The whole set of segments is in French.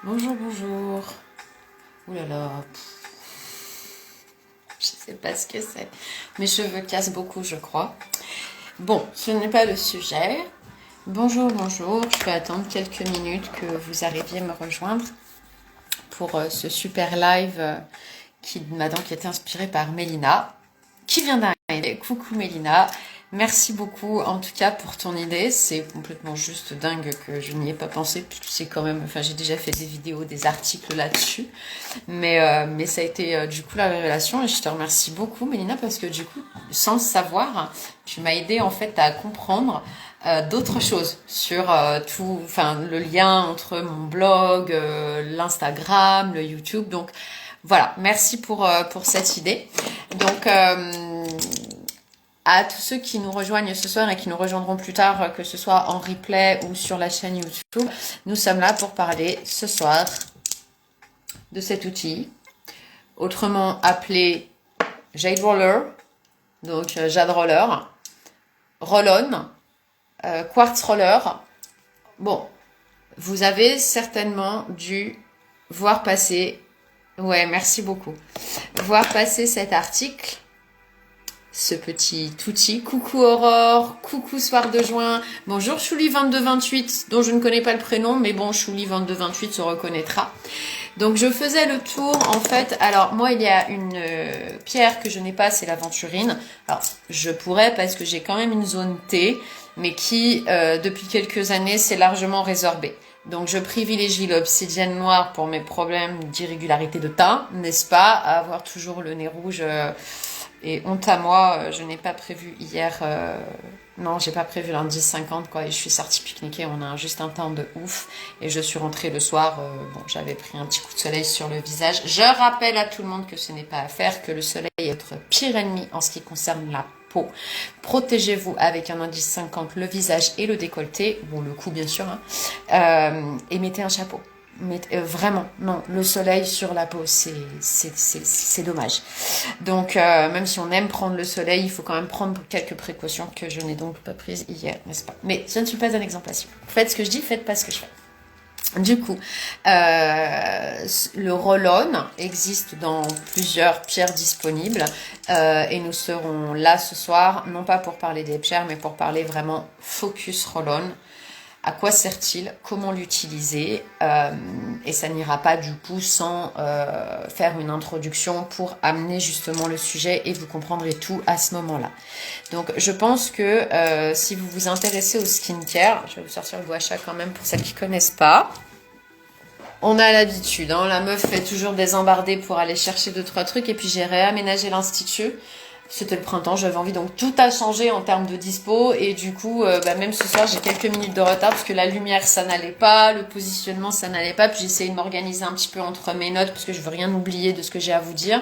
Bonjour, bonjour. Ouh là là, je sais pas ce que c'est. Mes cheveux cassent beaucoup, je crois. Bon, ce n'est pas le sujet. Bonjour, bonjour. Je vais attendre quelques minutes que vous arriviez me rejoindre pour ce super live qui m'a donc été inspiré par Mélina, qui vient d'arriver. Coucou Mélina. Merci beaucoup en tout cas pour ton idée. C'est complètement juste dingue que je n'y ai pas pensé, puisque c'est quand même. Enfin, j'ai déjà fait des vidéos, des articles là-dessus. Mais ça a été du coup la révélation et je te remercie beaucoup Mélina parce que du coup, sans le savoir, tu m'as aidé en fait à comprendre d'autres choses sur tout, enfin le lien entre mon blog, l'Instagram, le YouTube. Donc voilà, merci pour cette idée. Donc à tous ceux qui nous rejoignent ce soir et qui nous rejoindront plus tard, que ce soit en replay ou sur la chaîne YouTube, nous sommes là pour parler ce soir de cet outil, autrement appelé Jade Roller, donc Jade Roller, Roll-On, Quartz Roller. Bon, vous avez certainement dû voir passer, ouais, merci beaucoup, voir passer cet article, ce petit outil. Coucou Aurore, coucou Soir de Juin, bonjour Chouli2228, dont je ne connais pas le prénom, mais bon, Chouli2228 se reconnaîtra. Donc je faisais le tour en fait. Alors moi il y a une pierre que je n'ai pas, c'est l'aventurine. Alors je pourrais parce que j'ai quand même une zone T, mais qui depuis quelques années s'est largement résorbée. Donc je privilégie l'obsidienne noire pour mes problèmes d'irrégularité de teint, n'est-ce pas, à avoir toujours le nez rouge. Et honte à moi, je n'ai pas prévu hier. Non, j'ai pas prévu lundi 50 quoi. Et je suis sortie pique-niquer. On a juste un temps de ouf. Et je suis rentrée le soir. Bon, j'avais pris un petit coup de soleil sur le visage. Je rappelle à tout le monde que ce n'est pas à faire, que le soleil est votre pire ennemi en ce qui concerne la peau. Protégez-vous avec un indice 50 le visage et le décolleté, bon le cou bien sûr, hein. Et mettez un chapeau. Mais vraiment, non, le soleil sur la peau, c'est dommage. Donc, même si on aime prendre le soleil, il faut quand même prendre quelques précautions que je n'ai donc pas prises hier, n'est-ce pas? Mais je ne suis pas un exemple à suivre. Faites ce que je dis, faites pas ce que je fais. Du coup, le roll-on existe dans plusieurs pierres disponibles et nous serons là ce soir, non pas pour parler des pierres, mais pour parler vraiment focus roll-on. À quoi sert-il? Comment l'utiliser? Et ça n'ira pas du coup sans faire une introduction pour amener justement le sujet et vous comprendrez tout à ce moment-là. Donc je pense que si vous vous intéressez au skincare, je vais vous sortir le gua sha quand même pour celles qui ne connaissent pas. On a l'habitude, hein, la meuf fait toujours des embardées pour aller chercher 2-3 trucs et puis j'ai réaménagé l'institut. C'était le printemps, j'avais envie, donc tout a changé en termes de dispo et du coup, même ce soir j'ai quelques minutes de retard parce que la lumière ça n'allait pas, le positionnement ça n'allait pas, puis j'ai essayé de m'organiser un petit peu entre mes notes parce que je veux rien oublier de ce que j'ai à vous dire.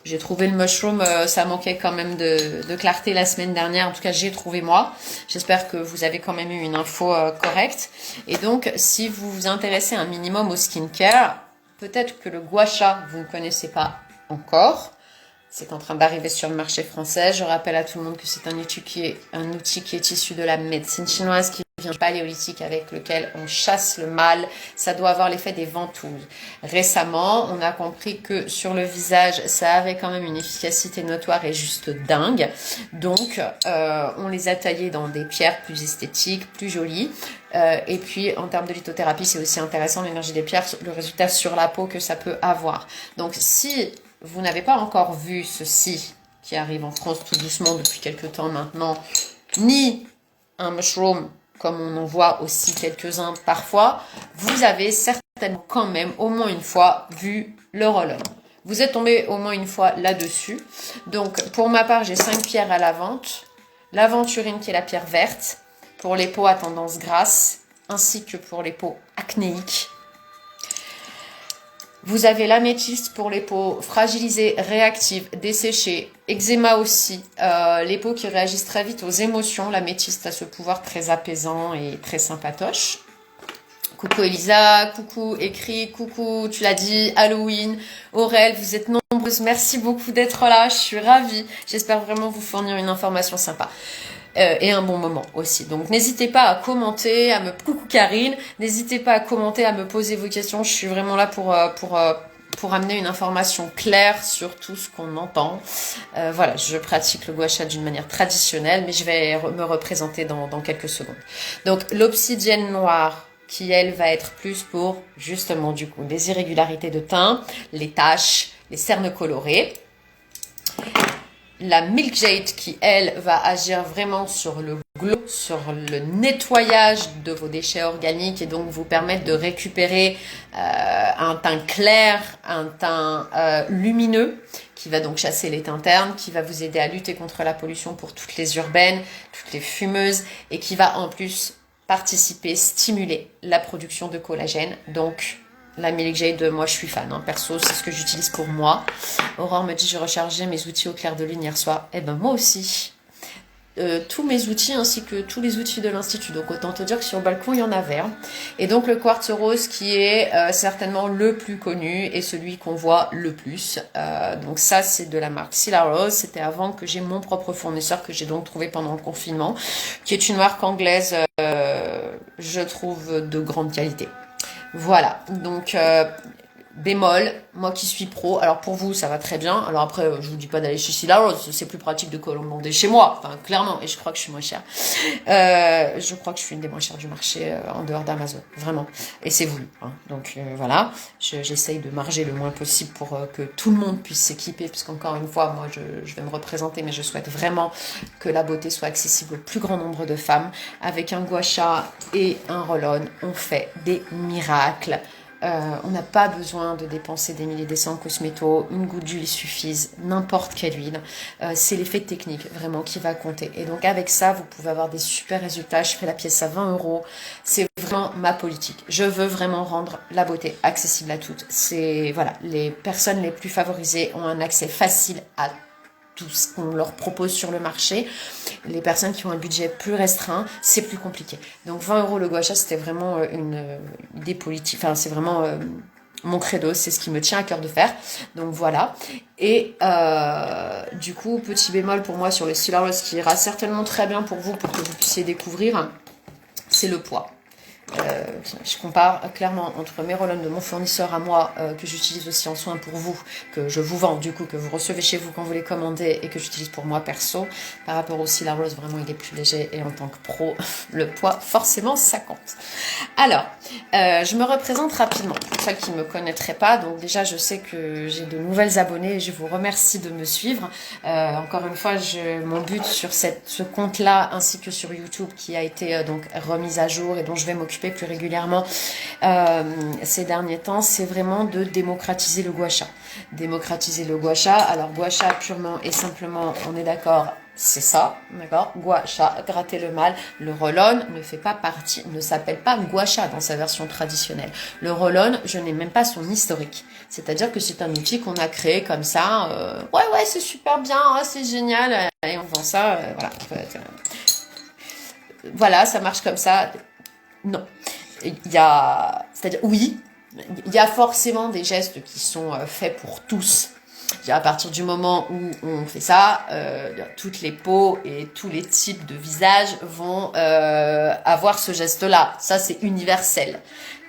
J'ai trouvé le mushroom, ça manquait quand même de clarté la semaine dernière, en tout cas j'ai trouvé moi. J'espère que vous avez quand même eu une info correcte. Et donc si vous vous intéressez un minimum au skincare, peut-être que le gua sha vous ne connaissez pas encore. C'est en train d'arriver sur le marché français. Je rappelle à tout le monde que c'est un outil qui est issu de la médecine chinoise, qui vient du paléolithique avec lequel on chasse le mal. Ça doit avoir l'effet des ventouses. Récemment, on a compris que sur le visage, ça avait quand même une efficacité notoire et juste dingue. Donc, on les a taillés dans des pierres plus esthétiques, plus jolies. Et puis, en termes de lithothérapie, c'est aussi intéressant l'énergie des pierres, le résultat sur la peau que ça peut avoir. Donc, si vous n'avez pas encore vu ceci qui arrive en France tout doucement depuis quelques temps maintenant, ni un mushroom comme on en voit aussi quelques-uns parfois, vous avez certainement quand même au moins une fois vu le roller. Vous êtes tombé au moins une fois là-dessus. Donc pour ma part, j'ai 5 pierres à la vente. L'aventurine qui est la pierre verte pour les peaux à tendance grasse, ainsi que pour les peaux acnéiques. Vous avez l'améthyste pour les peaux fragilisées, réactives, desséchées, eczéma aussi, les peaux qui réagissent très vite aux émotions. L'améthyste a ce pouvoir très apaisant et très sympatoche. Coucou Elisa, coucou Écrit, coucou, tu l'as dit, Halloween, Aurel, vous êtes nombreuses, merci beaucoup d'être là, je suis ravie. J'espère vraiment vous fournir une information sympa. et un bon moment aussi. Donc n'hésitez pas à commenter, à me coucou Karine, n'hésitez pas à commenter, à me poser vos questions. Je suis vraiment là pour amener une information claire sur tout ce qu'on entend. Voilà, je pratique le gua sha d'une manière traditionnelle, mais je vais me représenter dans quelques secondes. Donc l'obsidienne noire, qui elle va être plus pour justement du coup les irrégularités de teint, les taches, les cernes colorées. La Milk Jade qui elle va agir vraiment sur le glow, sur le nettoyage de vos déchets organiques et donc vous permettre de récupérer un teint clair, un teint lumineux qui va donc chasser les teintes ternes, qui va vous aider à lutter contre la pollution pour toutes les urbaines, toutes les fumeuses et qui va en plus participer, stimuler la production de collagène. Donc la Milk Jade, moi je suis fan, hein. Perso c'est ce que j'utilise pour moi. Aurore me dit j'ai rechargé mes outils au clair de lune hier soir. Eh ben moi aussi. Tous mes outils ainsi que tous les outils de l'Institut. Donc autant te dire que sur le balcon il y en avait. Hein. Et donc le quartz rose qui est certainement le plus connu et celui qu'on voit le plus. Donc ça c'est de la marque Silla Rose. C'était avant que j'ai mon propre fournisseur que j'ai donc trouvé pendant le confinement. Qui est une marque anglaise, je trouve de grande qualité. Voilà, donc bémol, moi qui suis pro, alors pour vous ça va très bien, alors après je vous dis pas d'aller chez Silla Rose, c'est plus pratique de commander chez moi, enfin clairement, et je crois que je suis moins chère. Je crois que je suis une des moins chères du marché en dehors d'Amazon, vraiment, et c'est voulu, hein. Donc voilà, j'essaye de marger le moins possible pour que tout le monde puisse s'équiper, puisqu'encore une fois, moi je vais me représenter, mais je souhaite vraiment que la beauté soit accessible au plus grand nombre de femmes. Avec un gua sha et un roll-on, on fait des miracles. On n'a pas besoin de dépenser des milliers et des cents cosmétos, une goutte d'huile suffise, n'importe quelle huile. C'est l'effet technique vraiment qui va compter. Et donc avec ça, vous pouvez avoir des super résultats. Je fais la pièce à 20 €. C'est vraiment ma politique. Je veux vraiment rendre la beauté accessible à toutes. C'est voilà, les personnes les plus favorisées ont un accès facile à tout ce qu'on leur propose sur le marché. Les personnes qui ont un budget plus restreint, c'est plus compliqué. Donc 20 € le gua sha, c'était vraiment une idée politique. Enfin, c'est vraiment mon credo, c'est ce qui me tient à cœur de faire. Donc voilà. Et du coup, petit bémol pour moi sur le Silla Rose qui ira certainement très bien pour vous, pour que vous puissiez découvrir, c'est le poids. Je compare clairement entre mes roll-on de mon fournisseur à moi, que j'utilise aussi en soins pour vous, que je vous vends du coup, que vous recevez chez vous quand vous les commandez et que j'utilise pour moi perso, par rapport au Silla Rose, vraiment il est plus léger et en tant que pro, le poids forcément ça compte. Alors, je me représente rapidement pour celles qui ne me connaîtraient pas. Donc déjà je sais que j'ai de nouvelles abonnées et je vous remercie de me suivre. Encore une fois, mon but sur ce compte-là ainsi que sur YouTube qui a été donc remis à jour et dont je vais m'occuper plus régulièrement ces derniers temps, c'est vraiment de démocratiser le gua sha. Démocratiser le gua sha. Alors gua sha purement et simplement, on est d'accord, c'est ça, d'accord? Gua sha, gratter le mal. Le roll-on ne fait pas partie, ne s'appelle pas gua sha dans sa version traditionnelle. Le roll-on, je n'ai même pas son historique. C'est-à-dire que c'est un outil qu'on a créé comme ça. Ouais, c'est super bien, c'est génial. Et on vend ça, voilà. Voilà, ça marche comme ça. Non, c'est-à-dire oui, il y a forcément des gestes qui sont faits pour tous. À partir du moment où on fait ça, toutes les peaux et tous les types de visages vont avoir ce geste-là. Ça, c'est universel.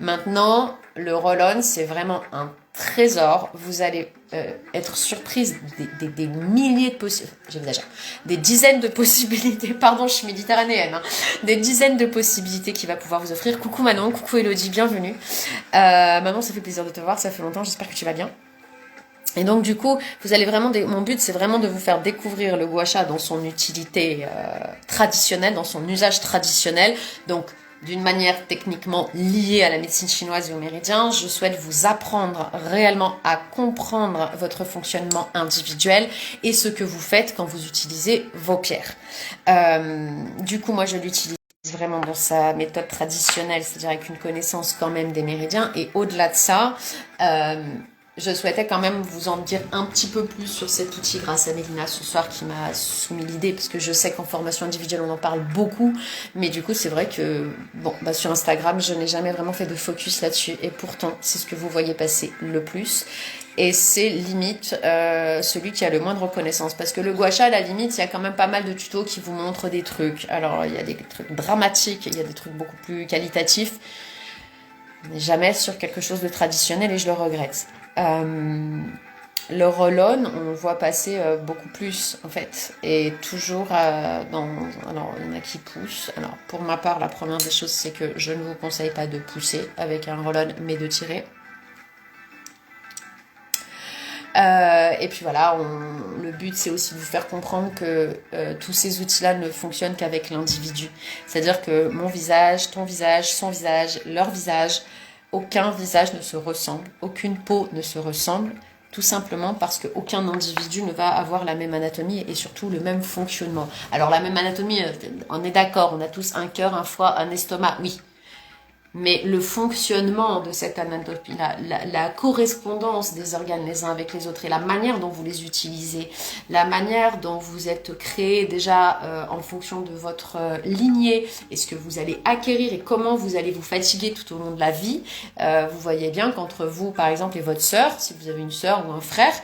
Maintenant, le roll-on, c'est vraiment un trésor. Vous allez être surprise des milliers de possibilités, j'exagère, des dizaines de possibilités, pardon, je suis méditerranéenne, hein, des dizaines de possibilités qu'il va pouvoir vous offrir. Coucou Manon, coucou Elodie, bienvenue. Manon, ça fait plaisir de te voir, ça fait longtemps, j'espère que tu vas bien. Et donc du coup, vous allez vraiment, mon but c'est vraiment de vous faire découvrir le gua sha dans son utilité traditionnelle, dans son usage traditionnel. Donc d'une manière techniquement liée à la médecine chinoise et au méridien, je souhaite vous apprendre réellement à comprendre votre fonctionnement individuel et ce que vous faites quand vous utilisez vos pierres. Du coup, moi je l'utilise vraiment dans sa méthode traditionnelle, c'est-à-dire avec une connaissance quand même des méridiens. Et au-delà de ça, je souhaitais quand même vous en dire un petit peu plus sur cet outil grâce à Mélina ce soir qui m'a soumis l'idée, parce que je sais qu'en formation individuelle on en parle beaucoup, mais du coup c'est vrai que bon, bah, sur Instagram je n'ai jamais vraiment fait de focus là-dessus, et pourtant c'est ce que vous voyez passer le plus, et c'est limite celui qui a le moins de reconnaissance, parce que le gua sha, à la limite, il y a quand même pas mal de tutos qui vous montrent des trucs. Alors il y a des trucs dramatiques, il y a des trucs beaucoup plus qualitatifs, mais jamais sur quelque chose de traditionnel, et je le regrette. Le roll-on, on voit passer beaucoup plus en fait, et toujours dans... Alors il y en a qui poussent. Alors pour ma part, la première des choses, c'est que je ne vous conseille pas de pousser avec un roll-on, mais de tirer. Et puis voilà, le but c'est aussi de vous faire comprendre que tous ces outils-là ne fonctionnent qu'avec l'individu. C'est-à-dire que mon visage, ton visage, son visage, leur visage, aucun visage ne se ressemble, aucune peau ne se ressemble, tout simplement parce qu'aucun individu ne va avoir la même anatomie et surtout le même fonctionnement. Alors la même anatomie, on est d'accord, on a tous un cœur, un foie, un estomac, oui. Mais le fonctionnement de cette anatomie, la correspondance des organes les uns avec les autres et la manière dont vous les utilisez, la manière dont vous êtes créé déjà en fonction de votre lignée et ce que vous allez acquérir et comment vous allez vous fatiguer tout au long de la vie, vous voyez bien qu'entre vous, par exemple, et votre sœur, si vous avez une sœur ou un frère,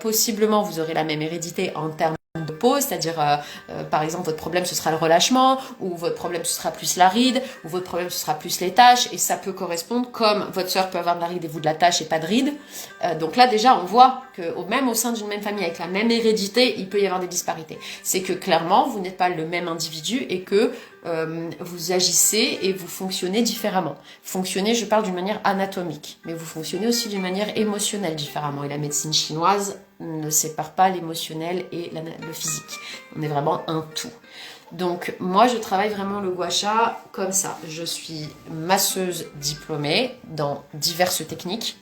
possiblement vous aurez la même hérédité en termes de peau, c'est-à-dire par exemple votre problème ce sera le relâchement, ou votre problème ce sera plus la ride, ou votre problème ce sera plus les taches, et ça peut correspondre, comme votre soeur peut avoir de la ride et vous de la tache et pas de ride. Donc là déjà on voit que même au sein d'une même famille avec la même hérédité, il peut y avoir des disparités. C'est que clairement vous n'êtes pas le même individu et que vous agissez et vous fonctionnez différemment. Fonctionner, je parle d'une manière anatomique, mais vous fonctionnez aussi d'une manière émotionnelle différemment. Et la médecine chinoise ne sépare pas l'émotionnel et le physique. On est vraiment un tout. Donc moi je travaille vraiment le gua sha comme ça. Je suis masseuse diplômée dans diverses techniques.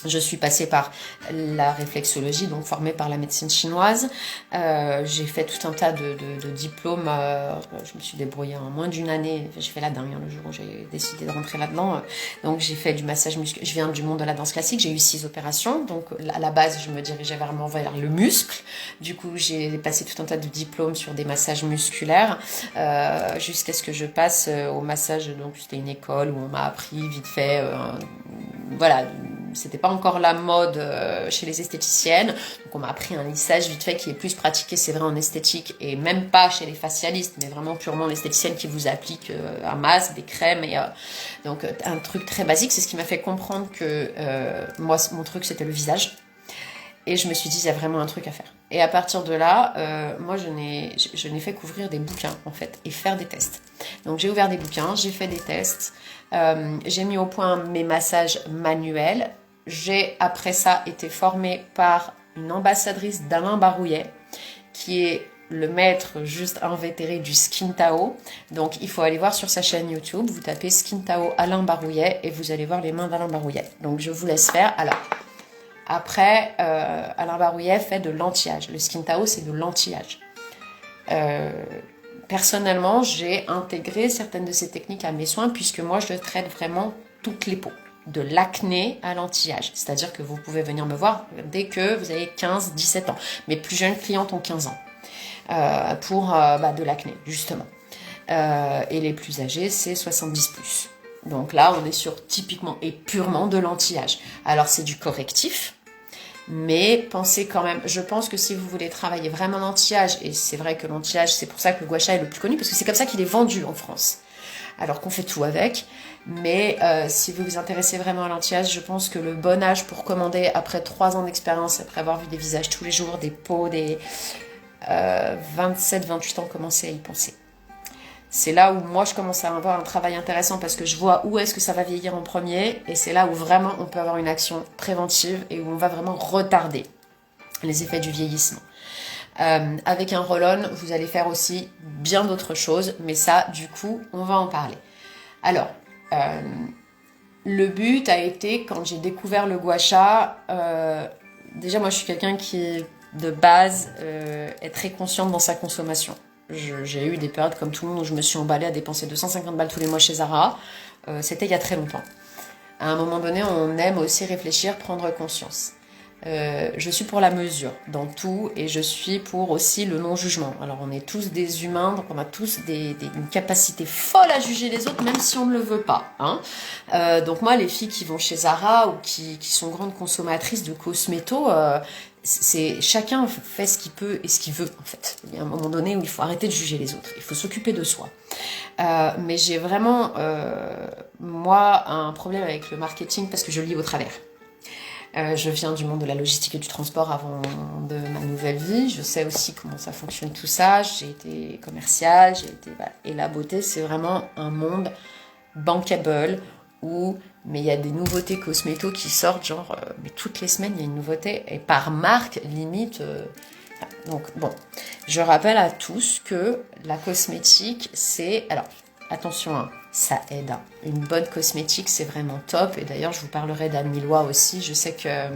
Je suis passée par la réflexologie, donc formée par la médecine chinoise. J'ai fait tout un tas de diplômes. Je me suis débrouillée en moins d'une année. J'ai fait la dingue le jour où j'ai décidé de rentrer là-dedans. Donc j'ai fait du massage musculaire. Je viens du monde de la danse classique. J'ai eu 6 opérations. Donc à la base, je me dirigeais vraiment vers le muscle. Du coup, j'ai passé tout un tas de diplômes sur des massages musculaires jusqu'à ce que je passe au massage. Donc c'était une école où on m'a appris vite fait. Voilà. C'était pas encore la mode chez les esthéticiennes, donc on m'a appris un lissage vite fait qui est plus pratiqué, c'est vrai, en esthétique, et même pas chez les facialistes, mais vraiment purement l'esthéticienne qui vous applique un masque, des crèmes, et donc un truc très basique. C'est ce qui m'a fait comprendre que moi, mon truc, c'était le visage. Et je me suis dit, il y a vraiment un truc à faire. Et à partir de là, moi, je n'ai fait qu'ouvrir des bouquins, en fait, et faire des tests. Donc, j'ai ouvert des bouquins, j'ai fait des tests, j'ai mis au point mes massages manuels. J'ai, après ça, été formée par une ambassadrice d'Alain Barouillet, qui est le maître juste invétéré du Skin Tao. Donc, il faut aller voir sur sa chaîne YouTube, vous tapez Skin Tao Alain Barouillet, et vous allez voir les mains d'Alain Barouillet. Donc, je vous laisse faire. Alors, après, Alain Barouillet fait de l'anti-âge. Le Skin Tao, c'est de l'anti-âge. Personnellement, j'ai intégré certaines de ces techniques à mes soins, puisque moi, je traite vraiment toutes les peaux. De l'acné à l'anti-âge. C'est-à-dire que vous pouvez venir me voir dès que vous avez 15-17 ans. Mes plus jeunes clientes ont 15 ans pour de l'acné, justement. Et les plus âgés, c'est 70+. Donc là, on est sur typiquement et purement de l'anti-âge. Alors, c'est du correctif, mais pensez quand même, je pense que si vous voulez travailler vraiment l'anti-âge, et c'est vrai que l'anti-âge, c'est pour ça que le gua sha est le plus connu, parce que c'est comme ça qu'il est vendu en France. Alors qu'on fait tout avec, mais si vous vous intéressez vraiment à l'anti-âge, je pense que le bon âge pour commander après 3 ans d'expérience, après avoir vu des visages tous les jours, des peaux, des 27-28 ans, commencez à y penser. C'est là où moi je commence à avoir un travail intéressant parce que je vois où est-ce que ça va vieillir en premier, et c'est là où vraiment on peut avoir une action préventive et où on va vraiment retarder les effets du vieillissement. Avec un roll-on, vous allez faire aussi bien d'autres choses, mais ça, du coup, on va en parler. Alors, le but a été, quand j'ai découvert le gua sha, déjà moi je suis quelqu'un qui, de base, est très consciente dans sa consommation. J'ai eu des périodes comme tout le monde où je me suis emballée à dépenser 250 balles tous les mois chez Zara. C'était il y a très longtemps. À un moment donné, on aime aussi réfléchir, prendre conscience. Je suis pour la mesure dans tout et je suis pour aussi le non-jugement. Alors on est tous des humains, donc on a tous une capacité folle à juger les autres, même si on ne le veut pas. Hein. Donc moi, les filles qui vont chez Zara ou qui sont grandes consommatrices de cosmétos, c'est chacun fait ce qu'il peut et ce qu'il veut en fait. Il y a un moment donné où il faut arrêter de juger les autres, il faut s'occuper de soi. Mais j'ai vraiment, moi, un problème avec le marketing parce que je lis au travers. Je viens du monde de la logistique et du transport avant de ma nouvelle vie. Je sais aussi comment ça fonctionne tout ça. J'ai été commerciale, voilà. Et la beauté, c'est vraiment un monde bankable où mais il y a des nouveautés cosméto qui sortent genre mais toutes les semaines il y a une nouveauté et par marque limite. Donc bon, je rappelle à tous que la cosmétique c'est alors attention, hein, ça aide. Hein. Une bonne cosmétique, c'est vraiment top. Et d'ailleurs, je vous parlerai d'Anne Millois aussi. Je sais que...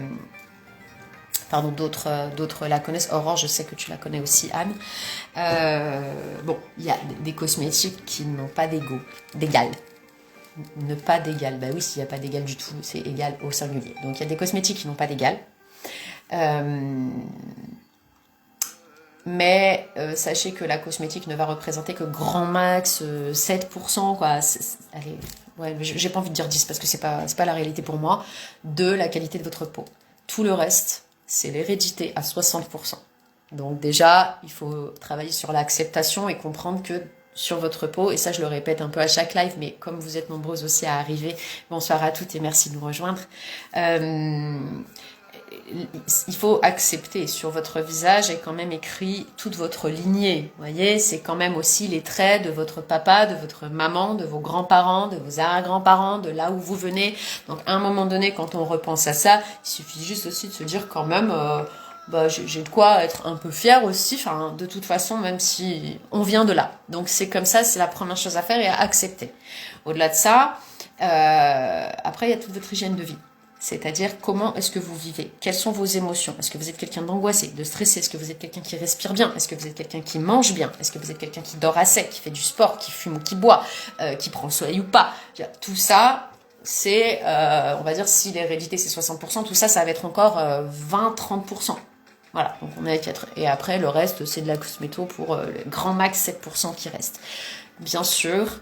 Pardon, d'autres la connaissent. Aurore, je sais que tu la connais aussi, Anne. Bon, il y a des cosmétiques qui n'ont pas d'égal. Ne pas d'égal. Bah oui, s'il n'y a pas d'égal du tout, c'est égal au singulier. Donc, il y a des cosmétiques qui n'ont pas d'égal. Mais sachez que la cosmétique ne va représenter que grand max 7%, quoi. Allez, ouais, j'ai pas envie de dire 10 parce que c'est pas la réalité pour moi, de la qualité de votre peau. Tout le reste, c'est l'hérédité à 60%. Donc déjà, il faut travailler sur l'acceptation et comprendre que sur votre peau, et ça je le répète un peu à chaque live, mais comme vous êtes nombreuses aussi à arriver, bonsoir à toutes et merci de nous rejoindre. Il faut accepter sur votre visage est quand même écrit toute votre lignée. Vous voyez, c'est quand même aussi les traits de votre papa, de votre maman, de vos grands-parents, de vos arrière-grands-parents, de là où vous venez. Donc à un moment donné, quand on repense à ça, il suffit juste aussi de se dire quand même, j'ai de quoi être un peu fière aussi. Enfin, de toute façon, même si on vient de là. Donc c'est comme ça, c'est la première chose à faire et à accepter. Au-delà de ça, après il y a toute votre hygiène de vie. C'est-à-dire comment est-ce que vous vivez, quelles sont vos émotions, est-ce que vous êtes quelqu'un d'angoissé, de stressé, est-ce que vous êtes quelqu'un qui respire bien, est-ce que vous êtes quelqu'un qui mange bien, est-ce que vous êtes quelqu'un qui dort assez, qui fait du sport, qui fume ou qui boit, qui prend le soleil ou pas. Tout ça, c'est, on va dire, si l'hérédité c'est 60%, tout ça, ça va être encore 20-30%. Voilà, donc on est à 4. Et après, le reste, c'est de la cosméto pour le grand max 7% qui reste. Bien sûr,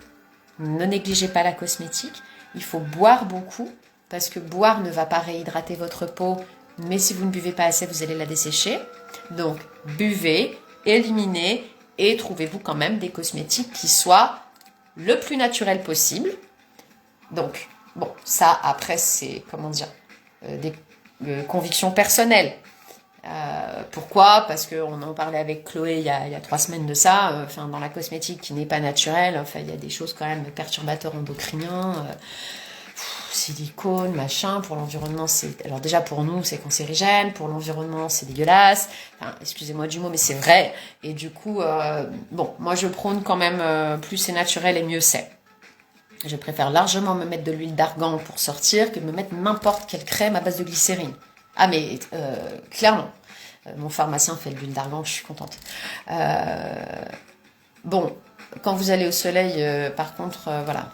ne négligez pas la cosmétique, il faut boire beaucoup, parce que boire ne va pas réhydrater votre peau, mais si vous ne buvez pas assez, vous allez la dessécher. Donc, buvez, éliminez et trouvez-vous quand même des cosmétiques qui soient le plus naturel possible. Donc, bon, ça, après, c'est, comment dire, des convictions personnelles. Pourquoi? Parce qu'on en parlait avec Chloé il y a 3 semaines de ça. Dans la cosmétique qui n'est pas naturelle, il y a des choses quand même perturbateurs endocriniens. Silicone, machin, pour l'environnement, c'est... Alors déjà, pour nous, c'est cancérigène, pour l'environnement, c'est dégueulasse. Excusez-moi du mot, mais c'est vrai. Et du coup, moi, je prône quand même plus c'est naturel et mieux c'est. Je préfère largement me mettre de l'huile d'argan pour sortir que de me mettre n'importe quelle crème à base de glycérine. Ah, mais clairement. Mon pharmacien fait de l'huile d'argan, je suis contente. Quand vous allez au soleil, par contre, voilà...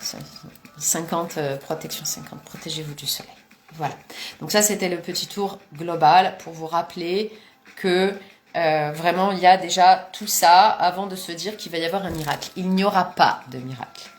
50, protection 50, protégez-vous du soleil. Voilà. Donc ça, c'était le petit tour global pour vous rappeler que vraiment, il y a déjà tout ça avant de se dire qu'il va y avoir un miracle. Il n'y aura pas de miracle.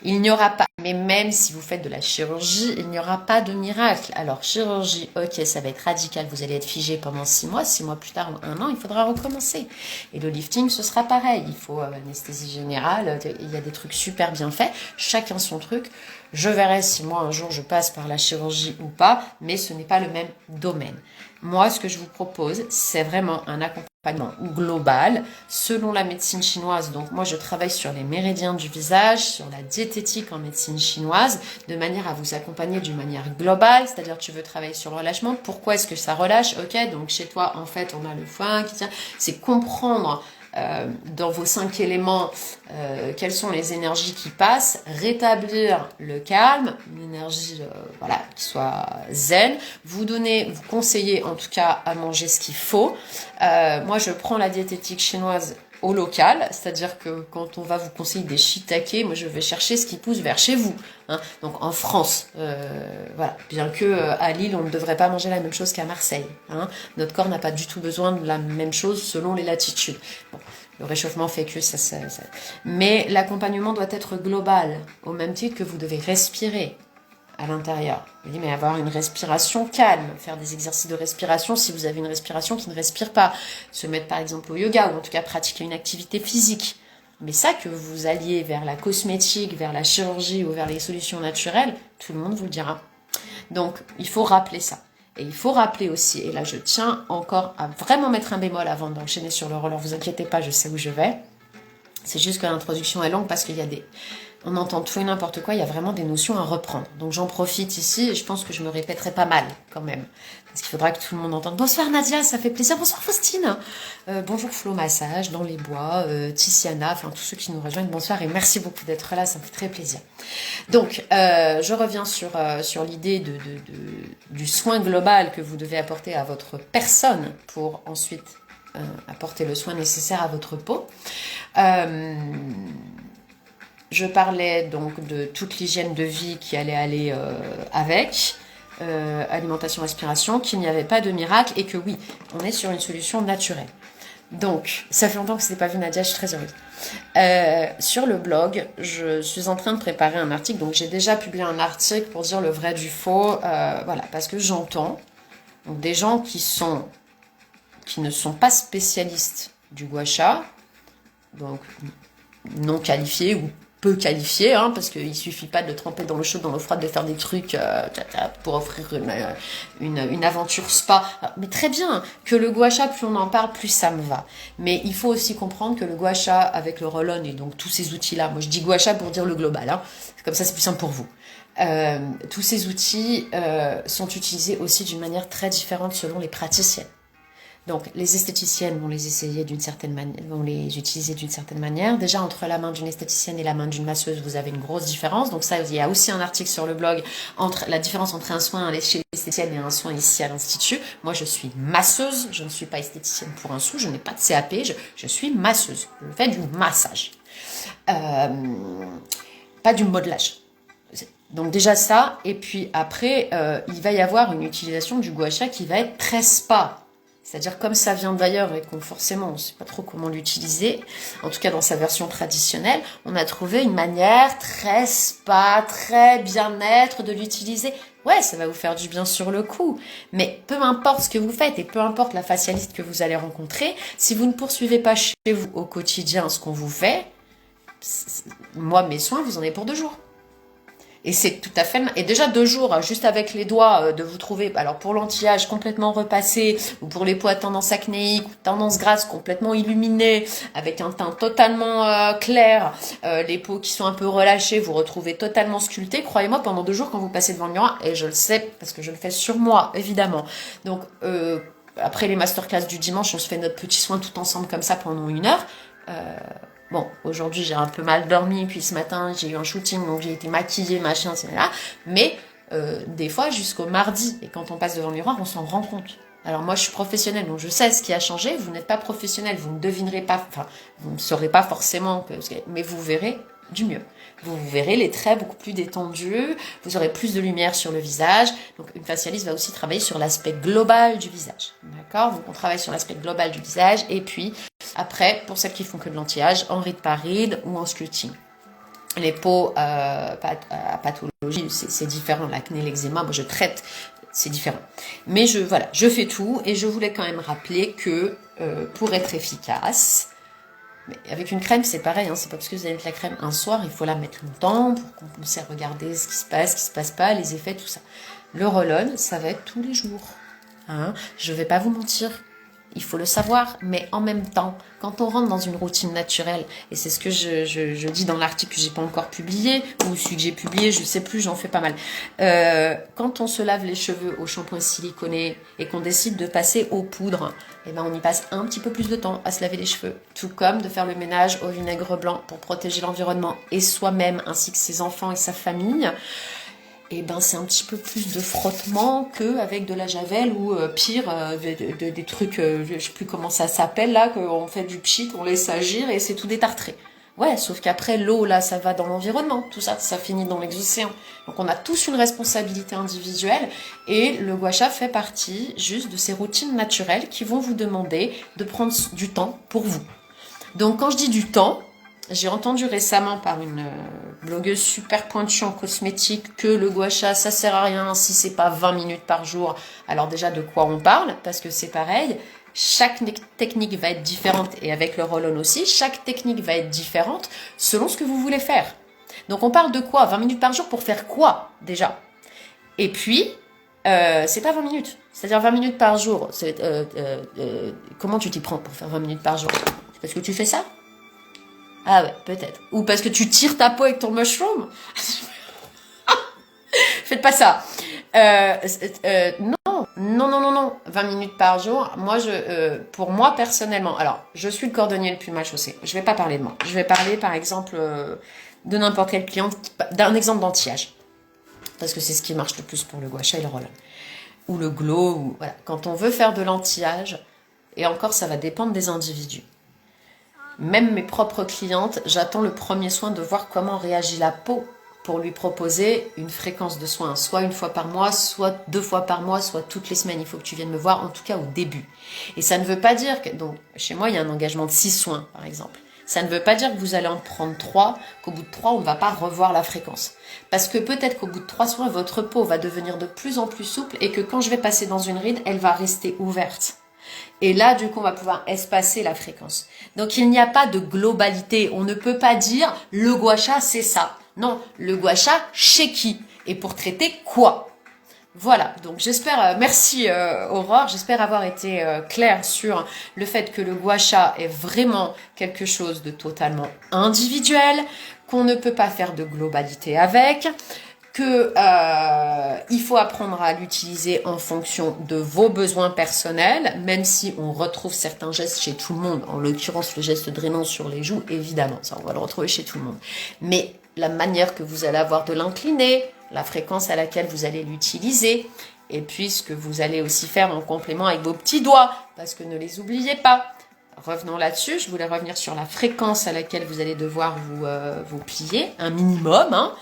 Il n'y aura pas, mais même si vous faites de la chirurgie, il n'y aura pas de miracle. Alors, chirurgie, ok, ça va être radical, vous allez être figé pendant 6 mois, 6 mois plus tard, 1 an, il faudra recommencer. Et le lifting, ce sera pareil, il faut anesthésie générale, il y a des trucs super bien faits, chacun son truc. Je verrai si moi, un jour, je passe par la chirurgie ou pas, mais ce n'est pas le même domaine. Moi, ce que je vous propose, c'est vraiment un accompagnement global selon la médecine chinoise. Donc moi, je travaille sur les méridiens du visage, sur la diététique en médecine chinoise, de manière à vous accompagner d'une manière globale, c'est-à-dire tu veux travailler sur le relâchement. Pourquoi est-ce que ça relâche? Ok, donc chez toi, en fait, on a le foin qui tient. C'est comprendre dans vos 5 éléments, quelles sont les énergies qui passent, rétablir le calme, une énergie qui soit zen, vous conseiller en tout cas à manger ce qu'il faut. Moi je prends la diététique chinoise au local, c'est-à-dire que quand on va vous conseiller des shiitake, moi je vais chercher ce qui pousse vers chez vous. Hein. Donc en France, voilà, bien que à Lille on ne devrait pas manger la même chose qu'à Marseille. Hein. Notre corps n'a pas du tout besoin de la même chose selon les latitudes. Bon, le réchauffement fait que ça... Mais l'accompagnement doit être global, au même titre que vous devez respirer à l'intérieur. Je dis, mais avoir une respiration calme, faire des exercices de respiration si vous avez une respiration qui ne respire pas, se mettre par exemple au yoga ou en tout cas pratiquer une activité physique. Mais ça, que vous alliez vers la cosmétique, vers la chirurgie ou vers les solutions naturelles, tout le monde vous le dira. Donc, il faut rappeler ça. Et il faut rappeler aussi, et là je tiens encore à vraiment mettre un bémol avant d'enchaîner sur le roller, vous inquiétez pas, je sais où je vais. C'est juste que l'introduction est longue parce qu'il y a on entend tout et n'importe quoi, il y a vraiment des notions à reprendre. Donc j'en profite ici et je pense que je me répéterai pas mal quand même. Parce qu'il faudra que tout le monde entende. Bonsoir Nadia, ça fait plaisir. Bonsoir Faustine. Bonjour Flo Massage, dans les bois, Tiziana, enfin tous ceux qui nous rejoignent. Bonsoir et merci beaucoup d'être là, ça me fait très plaisir. Donc je reviens sur l'idée du soin global que vous devez apporter à votre personne pour ensuite apporter le soin nécessaire à votre peau. Je parlais donc de toute l'hygiène de vie qui allait aller avec, alimentation, respiration, qu'il n'y avait pas de miracle et que oui, on est sur une solution naturelle. Donc, ça fait longtemps que je n'ai pas vu Nadia, je suis très heureuse. Sur le blog, je suis en train de préparer un article, donc j'ai déjà publié un article pour dire le vrai du faux, voilà, parce que j'entends des gens qui ne sont pas spécialistes du gua sha, donc non qualifiés ou peu qualifiés, hein, parce qu'il suffit pas de tremper dans l'eau chaude, dans l'eau froide, de faire des trucs pour offrir une aventure spa. Mais très bien, que le gua sha, plus on en parle, plus ça me va. Mais il faut aussi comprendre que le gua sha avec le roll-on et donc tous ces outils-là, moi je dis gua sha pour dire le global, hein, comme ça c'est plus simple pour vous. Tous ces outils sont utilisés aussi d'une manière très différente selon les praticiennes. Donc, les esthéticiennes vont les utiliser d'une certaine manière. Déjà, entre la main d'une esthéticienne et la main d'une masseuse, vous avez une grosse différence. Donc ça, il y a aussi un article sur le blog entre la différence entre un soin chez l'esthéticienne et un soin ici à l'Institut. Moi, je suis masseuse, je ne suis pas esthéticienne pour un sou, je n'ai pas de CAP, je suis masseuse. Je fais du massage. Pas du modelage. Donc déjà ça, et puis après, il va y avoir une utilisation du gua sha qui va être très spa. C'est-à-dire comme ça vient d'ailleurs et qu'on forcément on ne sait pas trop comment l'utiliser, en tout cas dans sa version traditionnelle, on a trouvé une manière très spa, très bien-être de l'utiliser. Ouais, ça va vous faire du bien sur le coup, mais peu importe ce que vous faites et peu importe la facialiste que vous allez rencontrer, si vous ne poursuivez pas chez vous au quotidien ce qu'on vous fait, moi mes soins, vous en avez pour 2 jours. Et c'est tout à fait... Et déjà 2 jours, juste avec les doigts, de vous trouver... Alors pour l'anti-âge complètement repassé, ou pour les peaux à tendance acnéique, ou tendance grasse complètement illuminée, avec un teint totalement clair, les peaux qui sont un peu relâchées, vous retrouvez totalement sculptées. Croyez-moi, pendant 2 jours, quand vous passez devant le miroir, et je le sais, parce que je le fais sur moi, évidemment. Donc, après les masterclass du dimanche, on se fait notre petit soin tout ensemble comme ça pendant 1 heure. Bon, aujourd'hui j'ai un peu mal dormi, puis ce matin j'ai eu un shooting, donc j'ai été maquillée, machin, etc. Mais des fois jusqu'au mardi, et quand on passe devant le miroir, on s'en rend compte. Alors moi je suis professionnelle, donc je sais ce qui a changé. Vous n'êtes pas professionnelle, vous ne devinerez pas, enfin vous ne saurez pas forcément, mais vous verrez du mieux. Vous verrez les traits beaucoup plus détendus, vous aurez plus de lumière sur le visage. Donc une facialiste va aussi travailler sur l'aspect global du visage. D'accord? Donc on travaille sur l'aspect global du visage, et puis après, pour celles qui font que de l'anti-âge, en ride par ride ou en sculpting. Les peaux à pathologie, c'est différent. L'acné, l'eczéma, moi je traite, c'est différent. Mais je fais tout, et je voulais quand même rappeler que pour être efficace, mais avec une crème, c'est pareil, hein, c'est pas parce que vous allez mettre la crème un soir, il faut la mettre longtemps pour qu'on puisse regarder ce qui se passe pas, les effets, tout ça. Le roll-on, ça va être tous les jours. Hein, je vais pas vous mentir, il faut le savoir, mais en même temps, quand on rentre dans une routine naturelle, et c'est ce que je dis dans l'article que j'ai pas encore publié, ou celui que j'ai publié, je sais plus, j'en fais pas mal. Quand on se lave les cheveux au shampoing siliconé et qu'on décide de passer aux poudres, eh ben on y passe un petit peu plus de temps à se laver les cheveux. Tout comme de faire le ménage au vinaigre blanc pour protéger l'environnement et soi-même, ainsi que ses enfants et sa famille. et ben c'est un petit peu plus de frottement qu'avec de la javel ou pire, des trucs, je sais plus comment ça s'appelle là, qu'on fait du pchit, on laisse agir et c'est tout détartré. Ouais, sauf qu'après l'eau là, ça va dans l'environnement, tout ça, ça finit dans les océans. Donc on a tous une responsabilité individuelle et le gua sha fait partie juste de ces routines naturelles qui vont vous demander de prendre du temps pour vous. Donc quand je dis du temps, j'ai entendu récemment par une blogueuse super pointue en cosmétique que le gua sha, ça sert à rien si c'est pas 20 minutes par jour. Alors déjà, de quoi on parle? Parce que c'est pareil, chaque technique va être différente, et avec le roll-on aussi, chaque technique va être différente selon ce que vous voulez faire. Donc on parle de quoi? 20 minutes par jour pour faire quoi déjà? Et puis, c'est pas 20 minutes. C'est-à-dire 20 minutes par jour. Comment tu t'y prends pour faire 20 minutes par jour? C'est parce que tu fais ça? Ah ouais, peut-être. Ou parce que tu tires ta peau avec ton mushroom. Faites pas ça. Non, non, non, non, non. 20 minutes par jour. Moi, pour moi, personnellement, alors, je suis le cordonnier le plus mal chaussé. Je vais pas parler de moi. Je vais parler, par exemple, de n'importe quelle cliente, d'un exemple d'anti-âge. Parce que c'est ce qui marche le plus pour le gua sha et le roll-on. Ou le glow, ou, voilà. Quand on veut faire de l'anti-âge, et encore, ça va dépendre des individus. Même mes propres clientes, j'attends le premier soin de voir comment réagit la peau pour lui proposer une fréquence de soins, soit une fois par mois, soit 2 fois par mois, soit toutes les semaines. Il faut que tu viennes me voir, en tout cas au début. Et ça ne veut pas dire que, donc, chez moi, il y a un engagement de 6 soins, par exemple. Ça ne veut pas dire que vous allez en prendre 3, qu'au bout de 3, on ne va pas revoir la fréquence. Parce que peut-être qu'au bout de 3 soins, votre peau va devenir de plus en plus souple et que quand je vais passer dans une ride, elle va rester ouverte. Et là, du coup, on va pouvoir espacer la fréquence. Donc, il n'y a pas de globalité. On ne peut pas dire le gua sha, c'est ça. Non, le gua sha, chez qui? Et pour traiter quoi? Voilà, donc j'espère, merci Aurore, j'espère avoir été claire sur le fait que le gua sha est vraiment quelque chose de totalement individuel, qu'on ne peut pas faire de globalité avec, que il faut apprendre à l'utiliser en fonction de vos besoins personnels, même si on retrouve certains gestes chez tout le monde, en l'occurrence le geste drainant sur les joues, évidemment, ça on va le retrouver chez tout le monde. Mais la manière que vous allez avoir de l'incliner, la fréquence à laquelle vous allez l'utiliser, et puis ce que vous allez aussi faire en complément avec vos petits doigts, parce que ne les oubliez pas. Revenons là-dessus, je voulais revenir sur la fréquence à laquelle vous allez devoir vous plier, un minimum, hein.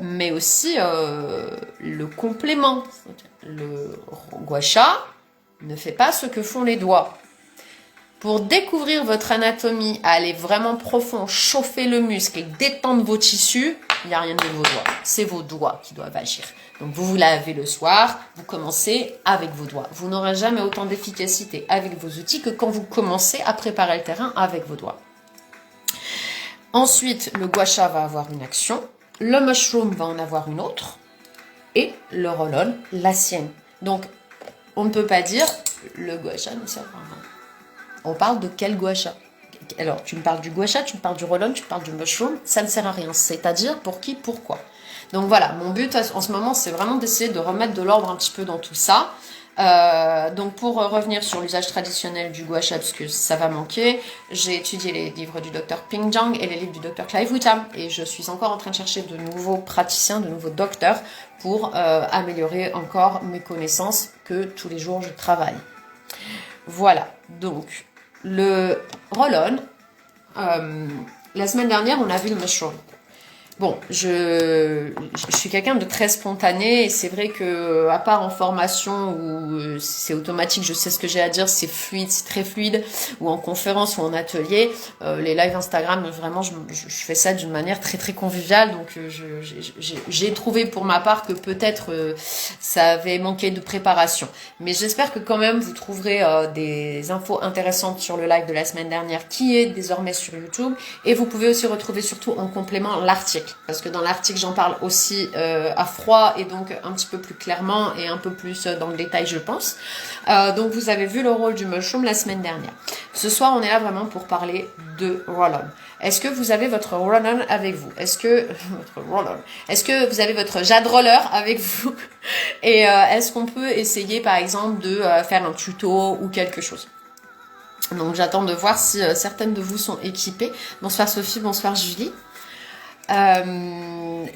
Mais aussi le complément. Le gua sha ne fait pas ce que font les doigts. Pour découvrir votre anatomie, aller vraiment profond, chauffer le muscle et détendre vos tissus, il n'y a rien de vos doigts. C'est vos doigts qui doivent agir. Donc vous vous lavez le soir, vous commencez avec vos doigts. Vous n'aurez jamais autant d'efficacité avec vos outils que quand vous commencez à préparer le terrain avec vos doigts. Ensuite, le gua sha va avoir une action. Le mushroom va en avoir une autre. Et le roll-on, la sienne. Donc, on ne peut pas dire le gua sha ne sert à rien. On parle de quel gua sha? Alors, tu me parles du gua sha, tu me parles du roll-on, tu me parles du mushroom, ça ne sert à rien. C'est-à-dire pour qui, pourquoi. Donc voilà, mon but en ce moment, c'est vraiment d'essayer de remettre de l'ordre un petit peu dans tout ça. Donc pour revenir sur l'usage traditionnel du gua sha, parce que ça va manquer, j'ai étudié les livres du Dr Ping Zhang et les livres du Dr Clive Wootam, et je suis encore en train de chercher de nouveaux praticiens, de nouveaux docteurs pour améliorer encore mes connaissances que tous les jours je travaille. Voilà, donc le roll-on, la semaine dernière on a vu le mushroom. Bon, je suis quelqu'un de très spontané et c'est vrai que, à part en formation où c'est automatique, je sais ce que j'ai à dire, c'est fluide, c'est très fluide, ou en conférence ou en atelier, les lives Instagram, vraiment, je fais ça d'une manière très très conviviale, donc j'ai trouvé pour ma part que peut-être ça avait manqué de préparation. Mais j'espère que quand même vous trouverez des infos intéressantes sur le live de la semaine dernière qui est désormais sur YouTube, et vous pouvez aussi retrouver surtout en complément l'article. Parce que dans l'article, j'en parle aussi à froid et donc un petit peu plus clairement et un peu plus dans le détail, je pense. Donc, vous avez vu le rôle du mushroom la semaine dernière. Ce soir, on est là vraiment pour parler de roll-on. Est-ce que vous avez votre roll-on avec vous? Est-ce que vous avez votre jade roller avec vous? Et est-ce qu'on peut essayer, par exemple, de faire un tuto ou quelque chose? Donc, j'attends de voir si certaines de vous sont équipées. Bonsoir Sophie, bonsoir Julie.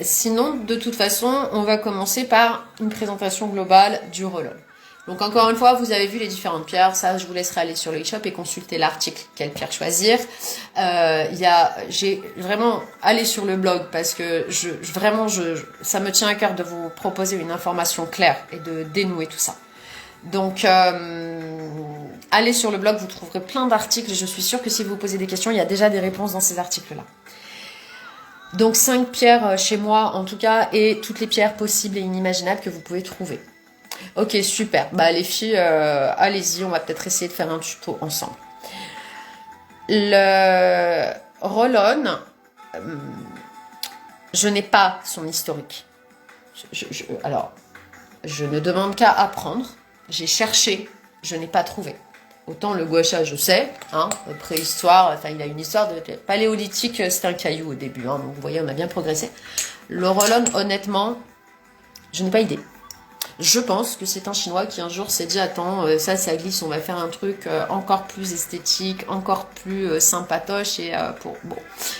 Sinon, de toute façon, on va commencer par une présentation globale du roll-on. Donc encore une fois, vous avez vu les différentes pierres. Ça, je vous laisserai aller sur le e-shop et consulter l'article quelle pierre choisir. J'ai vraiment allé sur le blog parce que ça me tient à cœur de vous proposer une information claire et de dénouer tout ça. Donc, allez sur le blog, vous trouverez plein d'articles. Je suis sûre que si vous posez des questions, il y a déjà des réponses dans ces articles-là. Donc 5 pierres chez moi en tout cas, et toutes les pierres possibles et inimaginables que vous pouvez trouver. Ok, super. Bah les filles, allez-y, on va peut-être essayer de faire un tuto ensemble. Le roll-on, je n'ai pas son historique. Alors, je ne demande qu'à apprendre. J'ai cherché, je n'ai pas trouvé. Autant le gua sha, je sais, hein, préhistoire, enfin il a une histoire de paléolithique, c'était un caillou au début, hein, donc vous voyez, on a bien progressé. Le roll-on, honnêtement, je n'ai pas idée. Je pense que c'est un Chinois qui un jour s'est dit, attends, ça glisse, on va faire un truc encore plus esthétique, encore plus sympatoche, et bon,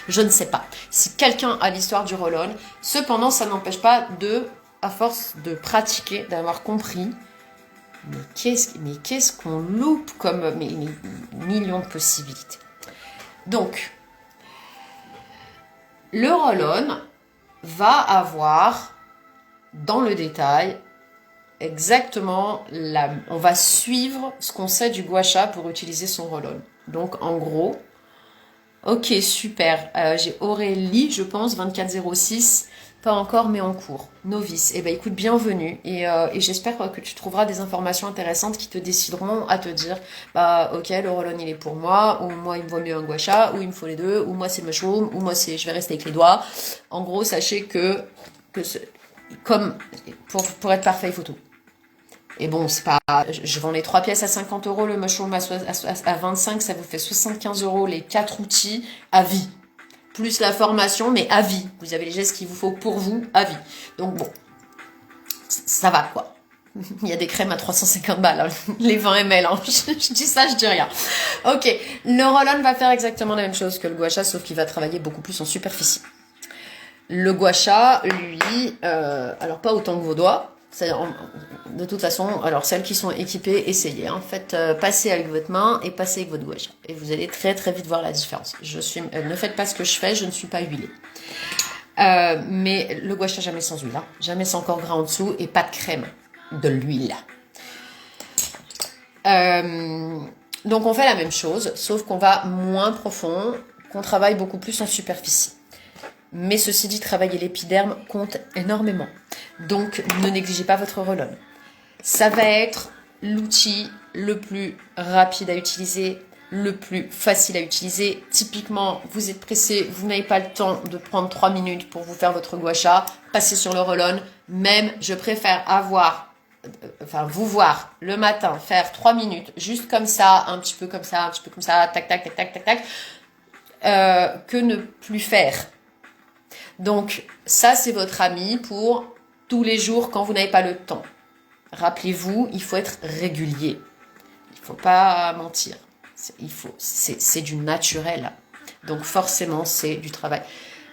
je ne sais pas. Si quelqu'un a l'histoire du roll-on, cependant, ça n'empêche pas à force de pratiquer, d'avoir compris. Mais qu'est-ce qu'on loupe comme millions de possibilités. Donc, le roll-on va avoir, dans le détail, exactement on va suivre ce qu'on sait du gua sha pour utiliser son roll-on. Donc, en gros, ok, super, j'ai Aurélie, je pense, 2406. Pas encore, mais en cours. Novice. Eh ben, écoute, bienvenue. Et j'espère que tu trouveras des informations intéressantes qui te décideront à te dire, bah, ok, le roll-on, il est pour moi, ou moi, il me vaut mieux un gua sha, ou il me faut les deux, ou moi, c'est le mushroom, ou moi, je vais rester avec les doigts. En gros, sachez que comme, pour être parfait, il faut tout. Et bon, c'est pas, je vends les 3 pièces à 50 €, le mushroom à 25, ça vous fait 75 € les 4 outils à vie. Plus la formation, mais à vie. Vous avez les gestes qu'il vous faut pour vous, à vie. Donc bon, ça va quoi. Il y a des crèmes à 350 balles, hein. Les 20 ml. Hein. Je dis ça, je dis rien. Ok, le roll-on va faire exactement la même chose que le gua sha, sauf qu'il va travailler beaucoup plus en superficie. Le gua sha, lui, alors pas autant que vos doigts. De toute façon, alors celles qui sont équipées, essayez. Hein. Faites passer avec votre main et passez avec votre gua sha. Et vous allez très très vite voir la différence. Ne faites pas ce que je fais, je ne suis pas huilée. Mais le gua sha, jamais sans huile. Hein. Jamais sans corps gras en dessous et pas de crème. De l'huile. Donc on fait la même chose, sauf qu'on va moins profond, qu'on travaille beaucoup plus en superficie. Mais ceci dit, travailler l'épiderme compte énormément. Donc, ne négligez pas votre roll-on. Ça va être l'outil le plus rapide à utiliser, le plus facile à utiliser. Typiquement, vous êtes pressé, vous n'avez pas le temps de prendre 3 minutes pour vous faire votre gua sha, passez sur le roll-on. Même, je préfère vous voir le matin, faire 3 minutes, juste comme ça, un petit peu comme ça, un petit peu comme ça, tac, tac, tac, tac, tac, tac, que ne plus faire. Donc, ça, c'est votre ami pour tous les jours quand vous n'avez pas le temps. Rappelez-vous, il faut être régulier. Il ne faut pas mentir. C'est du naturel. Donc, forcément, c'est du travail.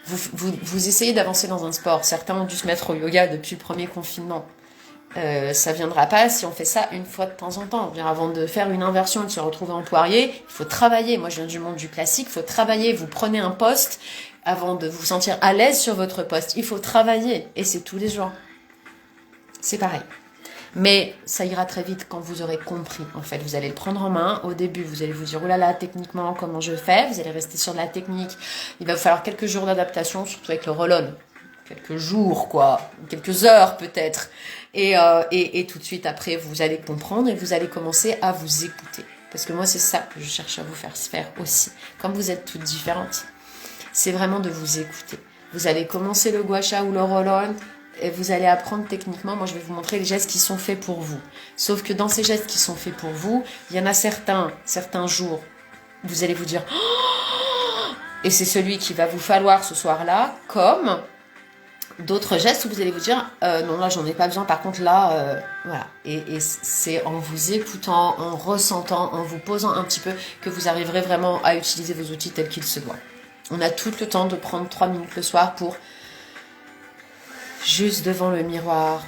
Vous essayez d'avancer dans un sport. Certains ont dû se mettre au yoga depuis le premier confinement. Ça ne viendra pas si on fait ça une fois de temps en temps. Avant de faire une inversion et de se retrouver en poirier, il faut travailler. Moi, je viens du monde du classique, il faut travailler. Vous prenez un poste avant de vous sentir à l'aise sur votre poste. Il faut travailler et c'est tous les jours. C'est pareil. Mais ça ira très vite quand vous aurez compris. En fait, vous allez le prendre en main. Au début, vous allez vous dire, oh là là, techniquement, comment je fais? Vous allez rester sur de la technique. Il va vous falloir quelques jours d'adaptation, surtout avec le roll-on. Quelques jours, quoi. Quelques heures, peut-être. Et tout de suite, après, vous allez comprendre et vous allez commencer à vous écouter. Parce que moi, c'est ça que je cherche à vous faire aussi. Comme vous êtes toutes différentes, c'est vraiment de vous écouter. Vous allez commencer le gua sha ou le roll-on et vous allez apprendre techniquement. Moi, je vais vous montrer les gestes qui sont faits pour vous. Sauf que dans ces gestes qui sont faits pour vous, il y en a certains jours, vous allez vous dire oh, et c'est celui qu'il va vous falloir ce soir-là, comme d'autres gestes où vous allez vous dire non, là, j'en ai pas besoin. Par contre, là, voilà. Et c'est en vous écoutant, en ressentant, en vous posant un petit peu que vous arriverez vraiment à utiliser vos outils tels qu'ils se doivent. On a tout le temps de prendre 3 minutes le soir pour juste devant le miroir.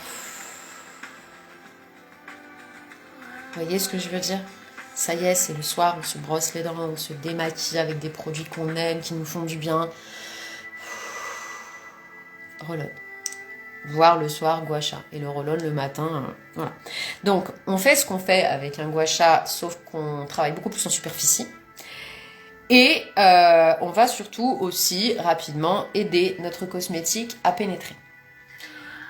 Vous voyez ce que je veux dire? Ça y est, c'est le soir, on se brosse les dents, on se démaquille avec des produits qu'on aime, qui nous font du bien. Roll-on. Voire le soir, gua sha. Et le roll-on le matin, voilà. Donc, on fait ce qu'on fait avec un gua sha, sauf qu'on travaille beaucoup plus en superficie. Et on va surtout aussi, rapidement, aider notre cosmétique à pénétrer.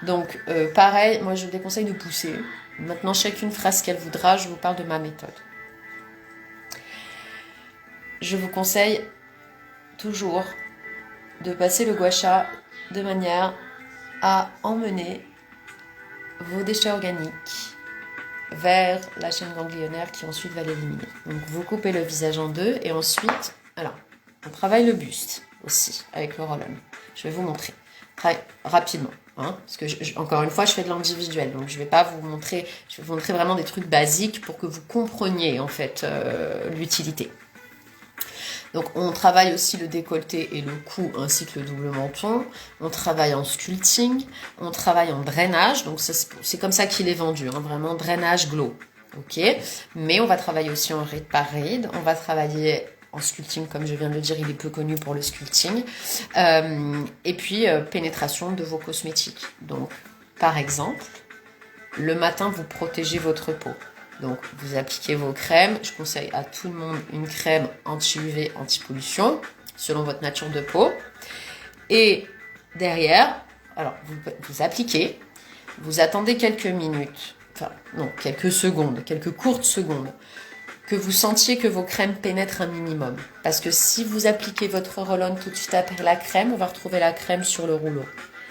Donc, pareil, moi je vous déconseille de pousser. Maintenant, chacune fera ce qu'elle voudra, je vous parle de ma méthode. Je vous conseille toujours de passer le gua sha de manière à emmener vos déchets organiques vers la chaîne ganglionnaire qui ensuite va l'éliminer. Donc vous coupez le visage en deux et ensuite, alors, on travaille le buste aussi avec le roll-on. Je vais vous montrer très rapidement. Parce que encore une fois, je fais de l'individuel, donc je vais pas vous montrer, je vais vous montrer vraiment des trucs basiques pour que vous compreniez en fait l'utilité. Donc on travaille aussi le décolleté et le cou ainsi que le double menton. On travaille en sculpting, on travaille en drainage. Donc c'est comme ça qu'il est vendu, vraiment drainage glow. Ok. Mais on va travailler aussi en ride par ride. On va travailler en sculpting, comme je viens de le dire, il est peu connu pour le sculpting. Et puis pénétration de vos cosmétiques. Donc par exemple, le matin vous protégez votre peau. Donc, vous appliquez vos crèmes. Je conseille à tout le monde une crème anti-UV, anti-pollution, selon votre nature de peau. Et derrière, alors, vous appliquez, vous attendez quelques minutes, enfin, non, quelques secondes, quelques courtes secondes, que vous sentiez que vos crèmes pénètrent un minimum. Parce que si vous appliquez votre roll-on tout de suite après la crème, on va retrouver la crème sur le rouleau.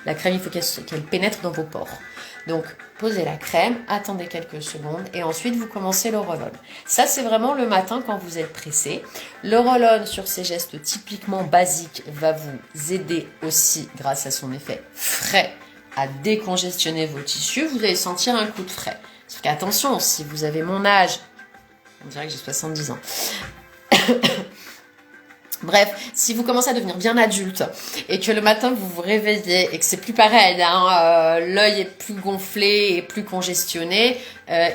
La crème, il faut qu'elle pénètre dans vos pores. Donc, posez la crème, attendez quelques secondes et ensuite vous commencez le roll-on. Ça, c'est vraiment le matin quand vous êtes pressé. Le roll-on sur ces gestes typiquement basiques va vous aider aussi, grâce à son effet frais, à décongestionner vos tissus. Vous allez sentir un coup de frais. Sauf qu'attention, si vous avez mon âge, on dirait que j'ai 70 ans. Bref, si vous commencez à devenir bien adulte et que le matin vous vous réveillez et que c'est plus pareil, l'œil est plus gonflé et plus congestionné,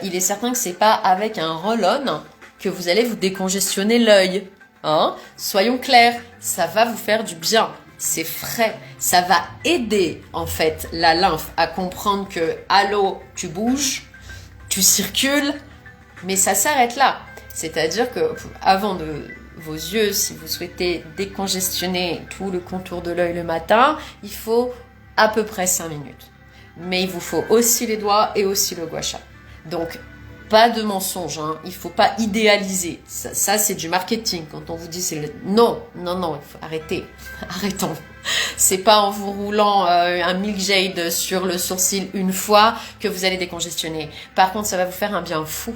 il est certain que c'est pas avec un roll-on que vous allez vous décongestionner l'œil. Soyons clairs, ça va vous faire du bien. C'est frais, ça va aider en fait la lymphe à comprendre que allô, tu bouges, tu circules, mais ça s'arrête là. C'est-à-dire que avant de vos yeux, si vous souhaitez décongestionner tout le contour de l'œil le matin, il faut à peu près 5 minutes. Mais il vous faut aussi les doigts et aussi le gua sha. Donc, pas de mensonge, il ne faut pas idéaliser. Ça c'est du marketing. Quand on vous dit c'est le... Non, il faut arrêter. Arrêtons. C'est pas en vous roulant un milkshake sur le sourcil une fois que vous allez décongestionner. Par contre, ça va vous faire un bien fou.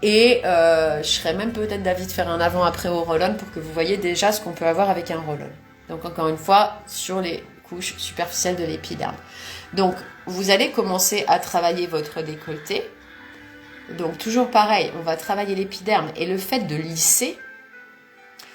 Et je serais même peut-être d'avis de faire un avant-après au roll-on pour que vous voyez déjà ce qu'on peut avoir avec un roll-on. Donc encore une fois, sur les couches superficielles de l'épiderme. Donc vous allez commencer à travailler votre décolleté. Donc toujours pareil, on va travailler l'épiderme et le fait de lisser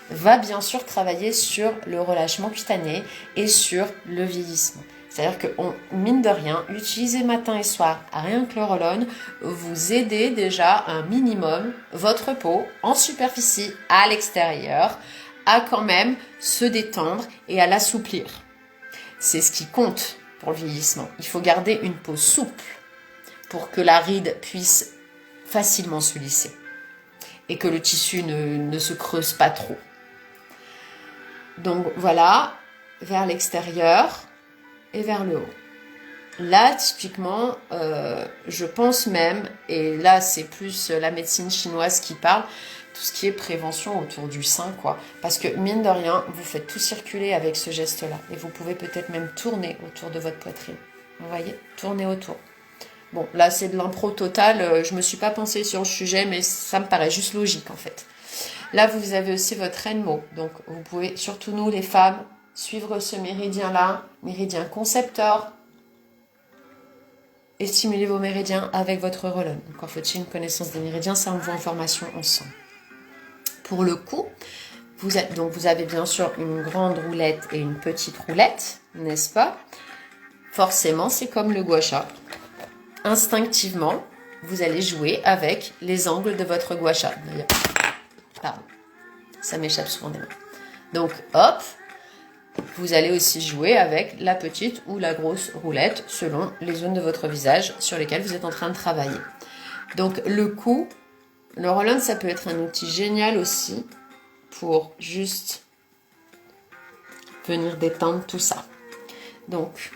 va bien sûr travailler sur le relâchement cutané et sur le vieillissement. C'est-à-dire que, mine de rien, utiliser matin et soir, rien que le roll-on, vous aidez déjà un minimum votre peau en superficie, à l'extérieur, à quand même se détendre et à l'assouplir. C'est ce qui compte pour le vieillissement. Il faut garder une peau souple pour que la ride puisse facilement se lisser et que le tissu ne se creuse pas trop. Donc voilà, vers l'extérieur et vers le haut. Là, typiquement, je pense même, et là c'est plus la médecine chinoise qui parle, tout ce qui est prévention autour du sein, quoi. Parce que mine de rien, vous faites tout circuler avec ce geste-là. Et vous pouvez peut-être même tourner autour de votre poitrine. Vous voyez? Tourner autour. Bon, là c'est de l'impro total, je me suis pas pensée sur le sujet, mais ça me paraît juste logique en fait. Là, vous avez aussi votre Renmo. Donc, vous pouvez, surtout nous les femmes, suivre ce méridien-là, méridien concepteur, et stimuler vos méridiens avec votre roll-on. Encore faut-il une connaissance des méridiens, ça on voit en formation ensemble. Pour le cou, vous avez bien sûr une grande roulette et une petite roulette, n'est-ce pas? Forcément, c'est comme le gua sha. Instinctivement, vous allez jouer avec les angles de votre gua sha. D'ailleurs, pardon, ça m'échappe souvent des mains. Donc, hop, vous allez aussi jouer avec la petite ou la grosse roulette selon les zones de votre visage sur lesquelles vous êtes en train de travailler. Donc, le roll-on, ça peut être un outil génial aussi pour juste venir détendre tout ça. Donc,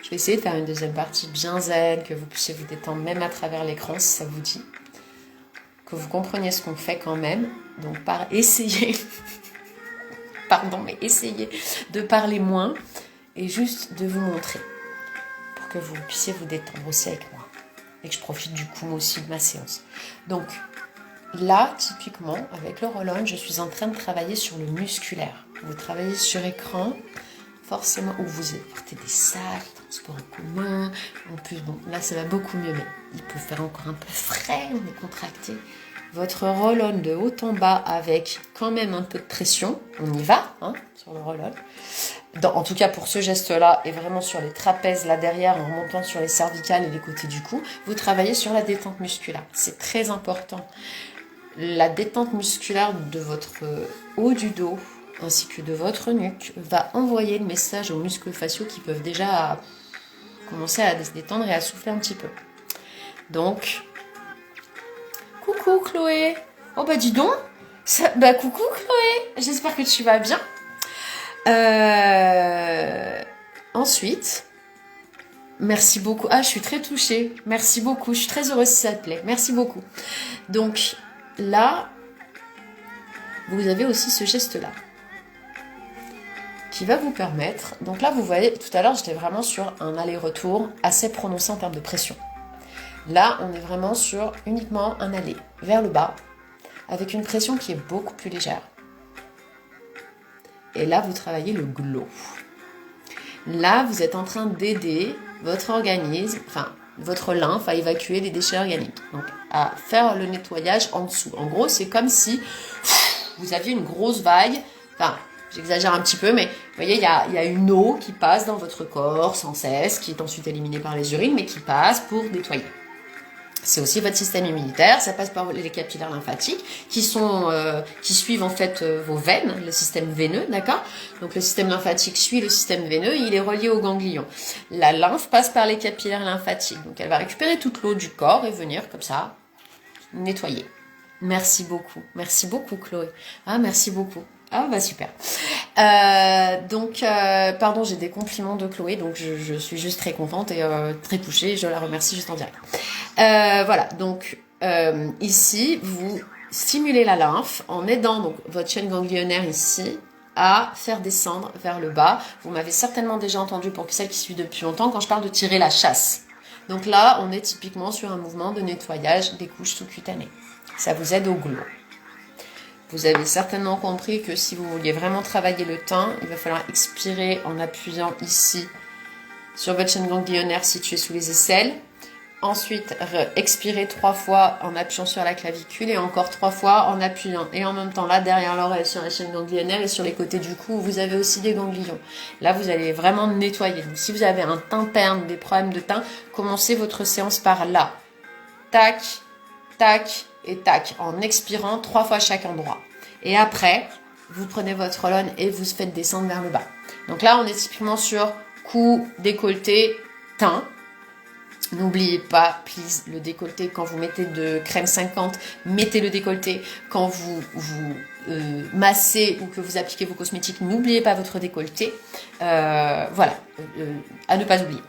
je vais essayer de faire une deuxième partie bien zen, que vous puissiez vous détendre même à travers l'écran si ça vous dit. Que vous compreniez ce qu'on fait quand même. Donc, essayez de parler moins et juste de vous montrer pour que vous puissiez vous détendre aussi avec moi et que je profite du coup aussi de ma séance. Donc là, typiquement, avec le roll-on, je suis en train de travailler sur le musculaire. Vous travaillez sur écran, forcément, où vous portez des sacs, transport en commun. En plus, bon, là, ça va beaucoup mieux, mais il peut faire encore un peu frais, on est contracté. Votre roll-on de haut en bas avec quand même un peu de pression. On y va, hein, sur le roll-on. En tout cas, pour ce geste-là, et vraiment sur les trapèzes là derrière, en remontant sur les cervicales et les côtés du cou, vous travaillez sur la détente musculaire. C'est très important. La détente musculaire de votre haut du dos, ainsi que de votre nuque, va envoyer le message aux muscles faciaux qui peuvent déjà commencer à se détendre et à souffler un petit peu. Donc, coucou Chloé. Oh bah dis donc. Coucou Chloé. J'espère que tu vas bien. Ensuite, merci beaucoup. Ah, je suis très touchée. Merci beaucoup. Je suis très heureuse si ça te plaît. Merci beaucoup. Donc là, vous avez aussi ce geste-là qui va vous permettre. Donc là, vous voyez, tout à l'heure, j'étais vraiment sur un aller-retour assez prononcé en termes de pression. Là, on est vraiment sur uniquement un aller vers le bas, avec une pression qui est beaucoup plus légère. Et là, vous travaillez le glow. Là, vous êtes en train d'aider votre organisme, enfin, votre lymphe à évacuer les déchets organiques. Donc, à faire le nettoyage en dessous. En gros, c'est comme si vous aviez une grosse vague. Enfin, j'exagère un petit peu, mais vous voyez, il y a une eau qui passe dans votre corps sans cesse, qui est ensuite éliminée par les urines, mais qui passe pour nettoyer. C'est aussi votre système immunitaire, ça passe par les capillaires lymphatiques qui suivent en fait vos veines, le système veineux, d'accord? Donc le système lymphatique suit le système veineux, il est relié aux ganglions. La lymphe passe par les capillaires lymphatiques, donc elle va récupérer toute l'eau du corps et venir comme ça nettoyer. Merci beaucoup Chloé. Ah, merci beaucoup. Ah bah super. Pardon, j'ai des compliments de Chloé, donc je suis juste très contente et très touchée. Je la remercie juste en direct. Voilà, donc ici, vous stimulez la lymphe en aidant donc votre chaîne ganglionnaire ici à faire descendre vers le bas. Vous m'avez certainement déjà entendu, pour celles qui suivent depuis longtemps, quand je parle de tirer la chasse. Donc là, on est typiquement sur un mouvement de nettoyage des couches sous-cutanées. Ça vous aide au glow. Vous avez certainement compris que si vous vouliez vraiment travailler le teint, il va falloir expirer en appuyant ici sur votre chaîne ganglionnaire située sous les aisselles. Ensuite, expirer 3 fois en appuyant sur la clavicule et encore 3 fois en appuyant. Et en même temps, là, derrière l'oreille, sur la chaîne ganglionnaire et sur les côtés du cou, vous avez aussi des ganglions. Là, vous allez vraiment nettoyer. Donc, si vous avez un teint terne, des problèmes de teint, commencez votre séance par là. Tac, tac et tac, en expirant 3 fois chaque endroit. Et après, vous prenez votre roll-on et vous faites descendre vers le bas. Donc là, on est typiquement sur cou, décolleté, teint. N'oubliez pas, please, le décolleté, quand vous mettez de crème 50, mettez le décolleté. Quand vous massez ou que vous appliquez vos cosmétiques, n'oubliez pas votre décolleté. Voilà, à ne pas oublier.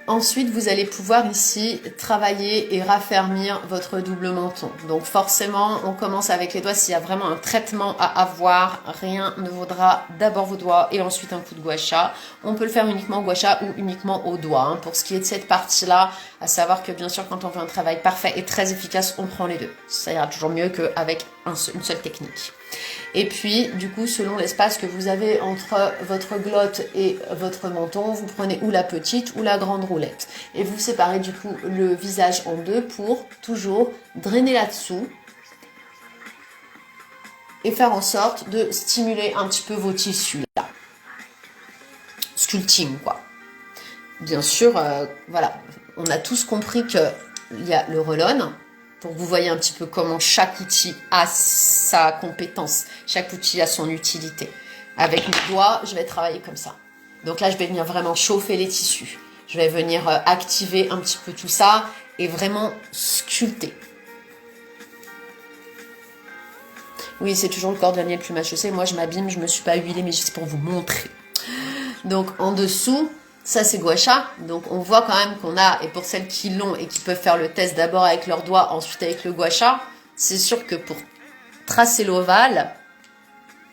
Ensuite, vous allez pouvoir ici travailler et raffermir votre double menton. Donc forcément, on commence avec les doigts. S'il y a vraiment un traitement à avoir, rien ne vaudra d'abord vos doigts et ensuite un coup de gua sha. On peut le faire uniquement au gua sha ou uniquement au doigt. Hein. Pour ce qui est de cette partie-là, à savoir que bien sûr, quand on veut un travail parfait et très efficace, on prend les deux. Ça ira toujours mieux qu'avec une seule technique. Et puis, du coup, selon l'espace que vous avez entre votre glotte et votre menton, vous prenez ou la petite ou la grande roulette. Et vous séparez du coup le visage en deux pour toujours drainer là-dessous et faire en sorte de stimuler un petit peu vos tissus là. Sculpting, quoi. Bien sûr, voilà, on a tous compris qu'il y a le roll-on, pour que vous voyez un petit peu comment chaque outil a sa compétence, chaque outil a son utilité. Avec mes doigts, je vais travailler comme ça. Donc là, je vais venir vraiment chauffer les tissus. Je vais venir activer un petit peu tout ça et vraiment sculpter. Oui, c'est toujours le cordonnier le plus mal chaussé. Moi, je m'abîme, je me suis pas huilée, mais juste pour vous montrer. Donc, en dessous, ça c'est gua sha, donc on voit quand même qu'on a, et pour celles qui l'ont et qui peuvent faire le test d'abord avec leurs doigts, ensuite avec le gua sha, c'est sûr que pour tracer l'ovale,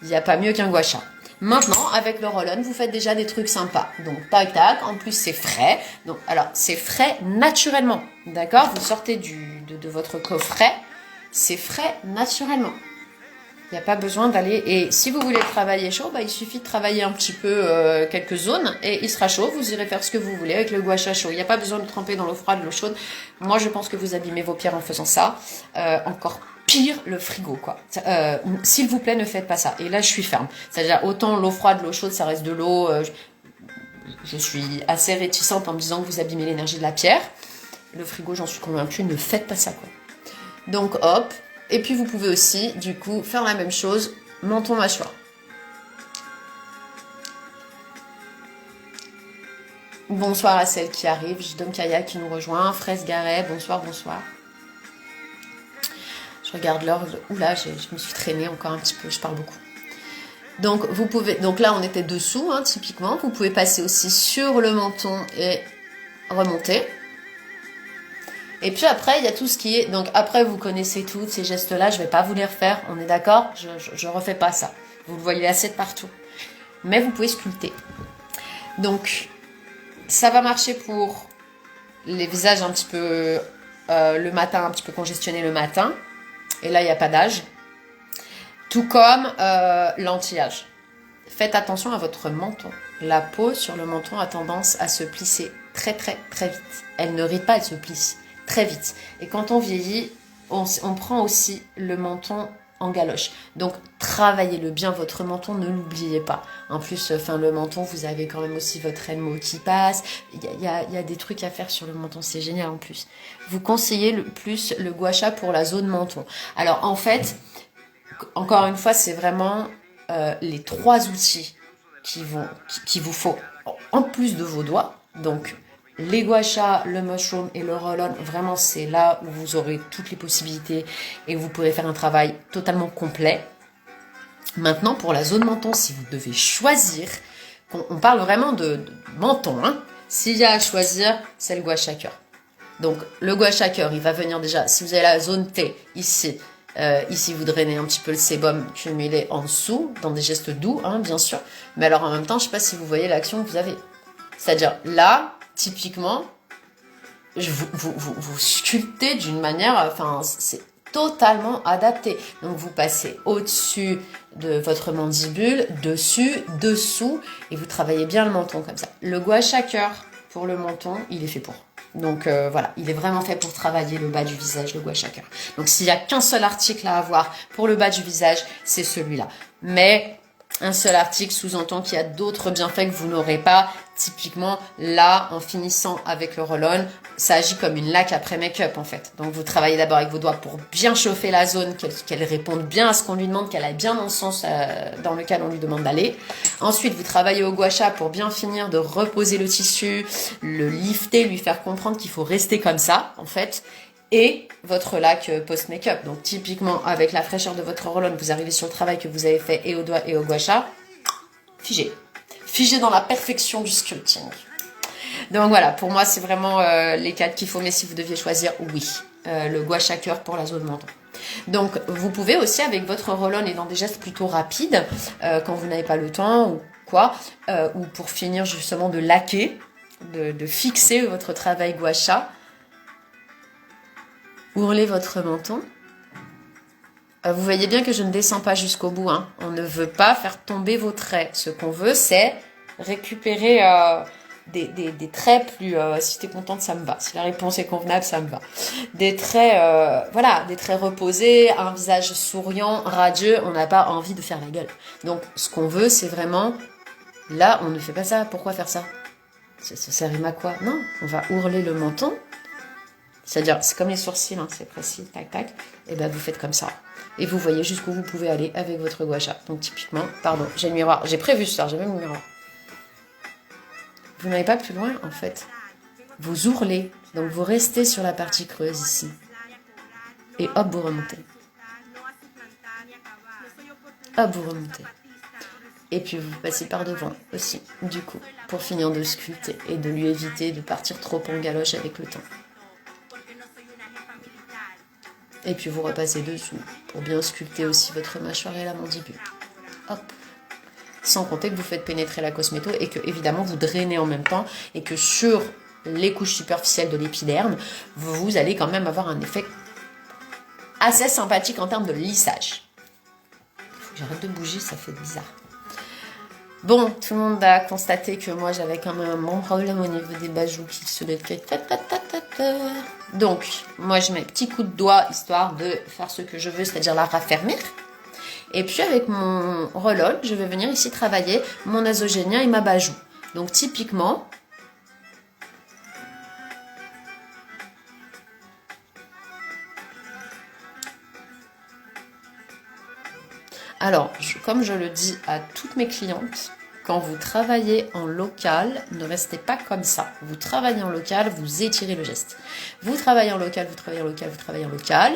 il n'y a pas mieux qu'un gua sha. Maintenant, avec le roll-on, vous faites déjà des trucs sympas. Donc, tac, tac, en plus c'est frais. Donc, alors, c'est frais naturellement, d'accord? Vous sortez de votre coffret, c'est frais naturellement. Il n'y a pas besoin d'aller... Et si vous voulez travailler chaud, bah, il suffit de travailler un petit peu quelques zones et il sera chaud. Vous irez faire ce que vous voulez avec le gua sha chaud. Il n'y a pas besoin de tremper dans l'eau froide, l'eau chaude. Moi, je pense que vous abîmez vos pierres en faisant ça. Encore pire, le frigo, quoi. S'il vous plaît, ne faites pas ça. Et là, je suis ferme. C'est-à-dire, autant l'eau froide, l'eau chaude, ça reste de l'eau. Je suis assez réticente en me disant que vous abîmez l'énergie de la pierre. Le frigo, j'en suis convaincue, ne faites pas ça, quoi. Donc, hop. Et puis vous pouvez aussi, du coup, faire la même chose, menton mâchoire. Bonsoir à celle qui arrive, Jidom Kaya qui nous rejoint, Fraise Garet, bonsoir, bonsoir. Je regarde l'heure, oula, je me suis traînée encore un petit peu, je parle beaucoup. Donc vous pouvez, donc là on était dessous, hein, typiquement, vous pouvez passer aussi sur le menton et remonter. Et puis après, il y a tout ce qui est... Donc après, vous connaissez tous ces gestes-là, je ne vais pas vous les refaire, on est d'accord? Je ne refais pas ça. Vous le voyez assez de partout. Mais vous pouvez sculpter. Donc, ça va marcher pour les visages un petit peu... le matin, un petit peu congestionnés le matin. Et là, il n'y a pas d'âge. Tout comme l'anti-âge. Faites attention à votre menton. La peau sur le menton a tendance à se plisser très très très vite. Elle ne rit pas, elle se plisse très vite. Et quand on vieillit, on prend aussi le menton en galoche. Donc, travaillez-le bien, votre menton, ne l'oubliez pas. En plus, le menton, vous avez quand même aussi votre Elmo qui passe. Il y a des trucs à faire sur le menton, c'est génial en plus. Vous conseillez le plus le gua sha pour la zone menton. Alors, en fait, encore une fois, c'est vraiment les 3 outils qui vous faut, en plus de vos doigts. Donc, les gua sha, le mushroom et le roll-on, vraiment c'est là où vous aurez toutes les possibilités et vous pourrez faire un travail totalement complet. Maintenant, pour la zone menton, si vous devez choisir, on parle vraiment de menton, hein. S'il y a à choisir, c'est le gua sha cœur. Donc, le gua sha cœur, il va venir déjà, si vous avez la zone T, ici, vous drainez un petit peu le sébum cumulé en dessous, dans des gestes doux, hein, bien sûr. Mais alors, en même temps, je ne sais pas si vous voyez l'action que vous avez. C'est-à-dire, là, typiquement, vous sculptez d'une manière, c'est totalement adapté. Donc, vous passez au-dessus de votre mandibule, dessus, dessous, et vous travaillez bien le menton comme ça. Le gua sha cœur, pour le menton, il est fait pour. Donc voilà, il est vraiment fait pour travailler le bas du visage, le gua sha cœur. Donc s'il n'y a qu'un seul article à avoir pour le bas du visage, c'est celui-là. Mais un seul article sous-entend qu'il y a d'autres bienfaits que vous n'aurez pas. Typiquement, là, en finissant avec le roll-on, ça agit comme une laque après make-up en fait. Donc vous travaillez d'abord avec vos doigts pour bien chauffer la zone, qu'elle réponde bien à ce qu'on lui demande, qu'elle aille bien dans le sens dans lequel on lui demande d'aller. Ensuite, vous travaillez au gua sha pour bien finir de reposer le tissu, le lifter, lui faire comprendre qu'il faut rester comme ça en fait. Et votre laque post-make-up. Donc typiquement, avec la fraîcheur de votre roll-on, vous arrivez sur le travail que vous avez fait et au doigt et au gua sha, figé. Figé dans la perfection du sculpting. Donc voilà, pour moi, c'est vraiment les 4 qu'il faut. Mais si vous deviez choisir, oui, le gua sha cœur pour la zone menton. Donc, vous pouvez aussi, avec votre roll-on et dans des gestes plutôt rapides, quand vous n'avez pas le temps ou quoi, ou pour finir justement de laquer, de fixer votre travail gua sha, ourlez votre menton Vous voyez bien que je ne descends pas jusqu'au bout. Hein. On ne veut pas faire tomber vos traits. Ce qu'on veut, c'est récupérer des traits plus... si tu es contente, ça me va. Si la réponse est convenable, ça me va. Des traits, voilà, des traits reposés, un visage souriant, radieux. On n'a pas envie de faire la gueule. Donc, ce qu'on veut, c'est vraiment... Là, on ne fait pas ça. Pourquoi faire ça? Ça rime à quoi? Non, on va ourler le menton. C'est-à-dire, c'est comme les sourcils, hein, c'est précis, tac, tac. Et ben, vous faites comme ça. Et vous voyez jusqu'où vous pouvez aller avec votre gua sha. Donc, typiquement, pardon, j'ai le miroir. J'ai prévu ça, j'ai même le miroir. Vous n'allez pas plus loin, en fait. Vous ourlez. Donc, vous restez sur la partie creuse ici. Et hop, vous remontez. Hop, vous remontez. Et puis, vous passez par devant aussi, du coup, pour finir de sculpter et de lui éviter de partir trop en galoche avec le temps. Et puis vous repassez dessous pour bien sculpter aussi votre mâchoire et la mandibule. Hop. Sans compter que vous faites pénétrer la cosméto et que évidemment vous drainez en même temps et que sur les couches superficielles de l'épiderme, vous allez quand même avoir un effet assez sympathique en termes de lissage. Il faut que j'arrête de bouger, ça fait bizarre. Bon, tout le monde a constaté que moi j'avais quand même un bon problème au niveau des bajoux qui se détruisent. Donc, moi je mets petit coup de doigt histoire de faire ce que je veux, c'est-à-dire la raffermir. Et puis avec mon roll-on, je vais venir ici travailler mon nasogénien et ma bajou. Donc typiquement, alors, comme je le dis à toutes mes clientes, quand vous travaillez en local, ne restez pas comme ça. Vous travaillez en local, vous étirez le geste. Vous travaillez en local, vous travaillez en local, vous travaillez en local,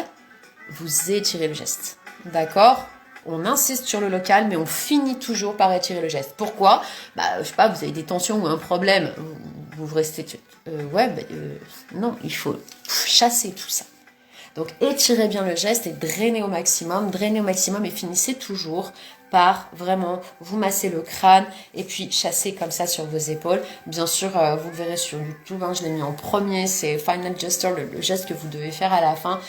vous étirez le geste. D'accord? On insiste sur le local, mais on finit toujours par étirer le geste. Pourquoi? Je sais pas, vous avez des tensions ou un problème, vous restez... non, il faut chasser tout ça. Donc étirez bien le geste et drainez au maximum et finissez toujours par vraiment vous masser le crâne et puis chasser comme ça sur vos épaules. Bien sûr, vous le verrez sur YouTube, hein, je l'ai mis en premier, c'est Final Gesture, le geste que vous devez faire à la fin.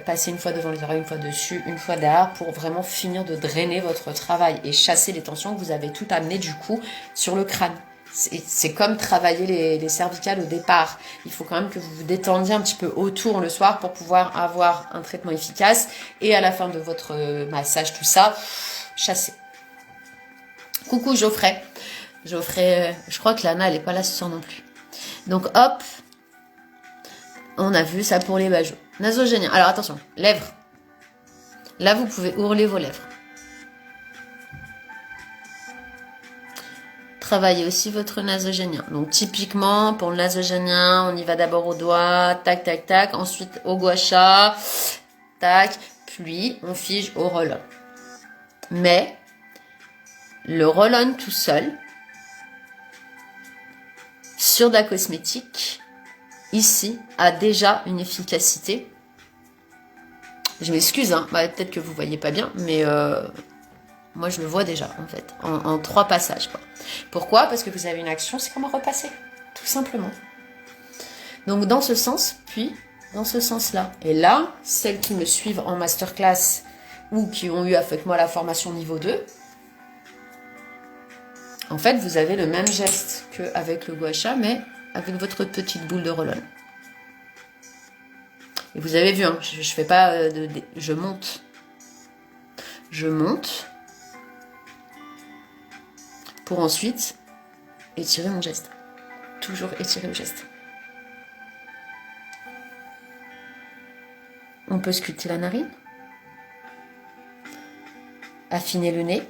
Passer une fois devant les oreilles, une fois dessus, une fois derrière pour vraiment finir de drainer votre travail et chasser les tensions que vous avez tout amené du coup sur le crâne. C'est comme travailler les cervicales au départ. Il faut quand même que vous vous détendiez un petit peu autour le soir pour pouvoir avoir un traitement efficace. Et à la fin de votre massage, tout ça, chassez. Coucou Geoffrey. Geoffrey, je crois que Lana, elle n'est pas là ce soir non plus. Donc hop, on a vu ça pour les bajoux. Nasogénien. Alors attention, lèvres. Là, vous pouvez ourler vos lèvres. Travaillez aussi votre nasogénien. Donc typiquement pour le nasogénien, on y va d'abord au doigt, tac tac tac, ensuite au gua sha, tac, puis on fige au roll-on. Mais le roll-on tout seul sur de la cosmétique ici a déjà une efficacité. Je m'excuse, hein, peut-être que vous voyez pas bien, mais moi je le vois déjà en fait, en 3 passages quoi. Pourquoi? Parce que vous avez une action, c'est comme un repasser, tout simplement. Donc dans ce sens, puis dans ce sens-là. Et là, celles qui me suivent en masterclass ou qui ont eu avec moi la formation niveau 2, en fait, vous avez le même geste qu'avec le gua sha, mais avec votre petite boule de roll-on. Et vous avez vu, hein, je fais pas je monte. Je monte pour ensuite étirer mon geste. Toujours étirer le geste. On peut sculpter la narine, affiner le nez,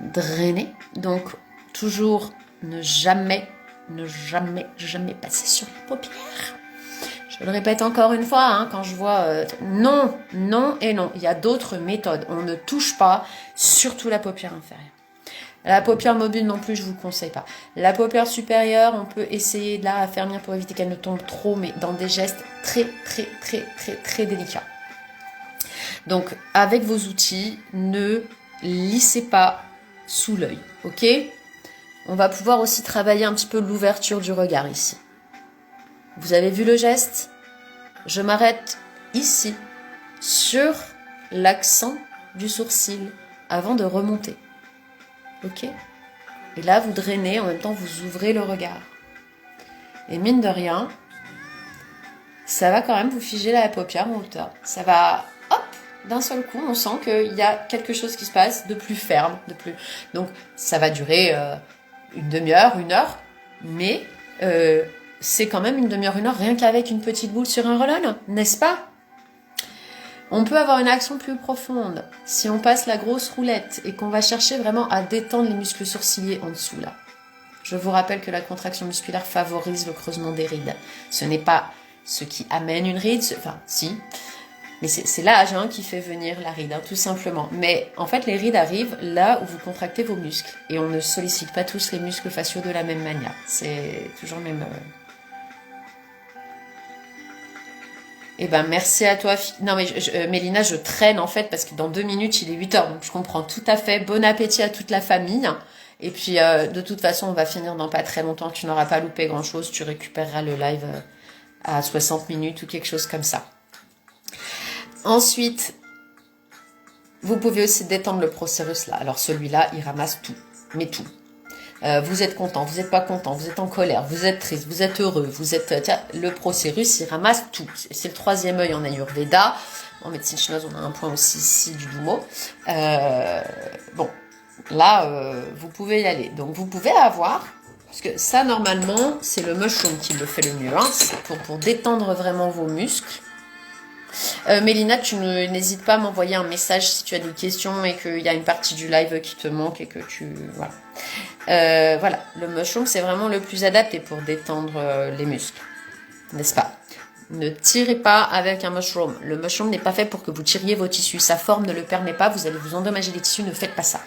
drainer. Donc, toujours ne jamais passer sur les paupières. Je le répète encore une fois, hein, quand je vois non, non et non. Il y a d'autres méthodes. On ne touche pas, surtout la paupière inférieure. La paupière mobile non plus, je vous le conseille pas. La paupière supérieure, on peut essayer de la raffermir pour éviter qu'elle ne tombe trop, mais dans des gestes très délicats. Donc, avec vos outils, ne lissez pas sous l'œil, ok? On va pouvoir aussi travailler un petit peu l'ouverture du regard ici. Vous avez vu le geste? Je m'arrête ici, sur l'accent du sourcil avant de remonter. Ok? Et là, vous drainez, en même temps, vous ouvrez le regard. Et mine de rien, ça va quand même vous figer la paupière en hauteur. Ça va, hop, d'un seul coup, on sent qu'il y a quelque chose qui se passe de plus ferme, de plus. Donc, ça va durer une demi-heure, 1 heure, mais c'est quand même une demi-heure, 1 heure, rien qu'avec une petite boule sur un roll-on, n'est-ce pas? On peut avoir une action plus profonde si on passe la grosse roulette et qu'on va chercher vraiment à détendre les muscles sourciliers en dessous là. Je vous rappelle que la contraction musculaire favorise le creusement des rides. Ce n'est pas ce qui amène une ride, enfin si, mais c'est l'âge qui fait venir la ride, tout simplement. Mais en fait, les rides arrivent là où vous contractez vos muscles. Et on ne sollicite pas tous les muscles faciaux de la même manière. C'est toujours le même... Eh ben, merci à toi. Non, mais Mélina, je traîne en fait parce que dans 2 minutes, il est 8 heures. Donc, je comprends tout à fait. Bon appétit à toute la famille. Et puis, de toute façon, on va finir dans pas très longtemps. Tu n'auras pas loupé grand-chose. Tu récupéreras le live à 60 minutes ou quelque chose comme ça. Ensuite, vous pouvez aussi détendre le procérus là. Alors, celui-là, il ramasse tout. Mais tout. Vous êtes content, vous n'êtes pas content, vous êtes en colère, vous êtes triste, vous êtes heureux, vous êtes... Tiens, le procérus, il ramasse tout. C'est le 3e œil en Ayurveda. En médecine chinoise, on a un point aussi ici du Dumo. Bon, là, vous pouvez y aller. Donc, vous pouvez avoir... Parce que ça, normalement, c'est le mushroom qui le fait le mieux. C'est pour détendre vraiment vos muscles. Mélina, tu n'hésites pas à m'envoyer un message si tu as des questions et qu'il y a une partie du live qui te manque et que tu... Voilà. Voilà, le mushroom, c'est vraiment le plus adapté pour détendre les muscles. N'est-ce pas? Ne tirez pas avec un mushroom. Le mushroom n'est pas fait pour que vous tiriez vos tissus. Sa forme ne le permet pas. Vous allez vous endommager les tissus. Ne faites pas ça.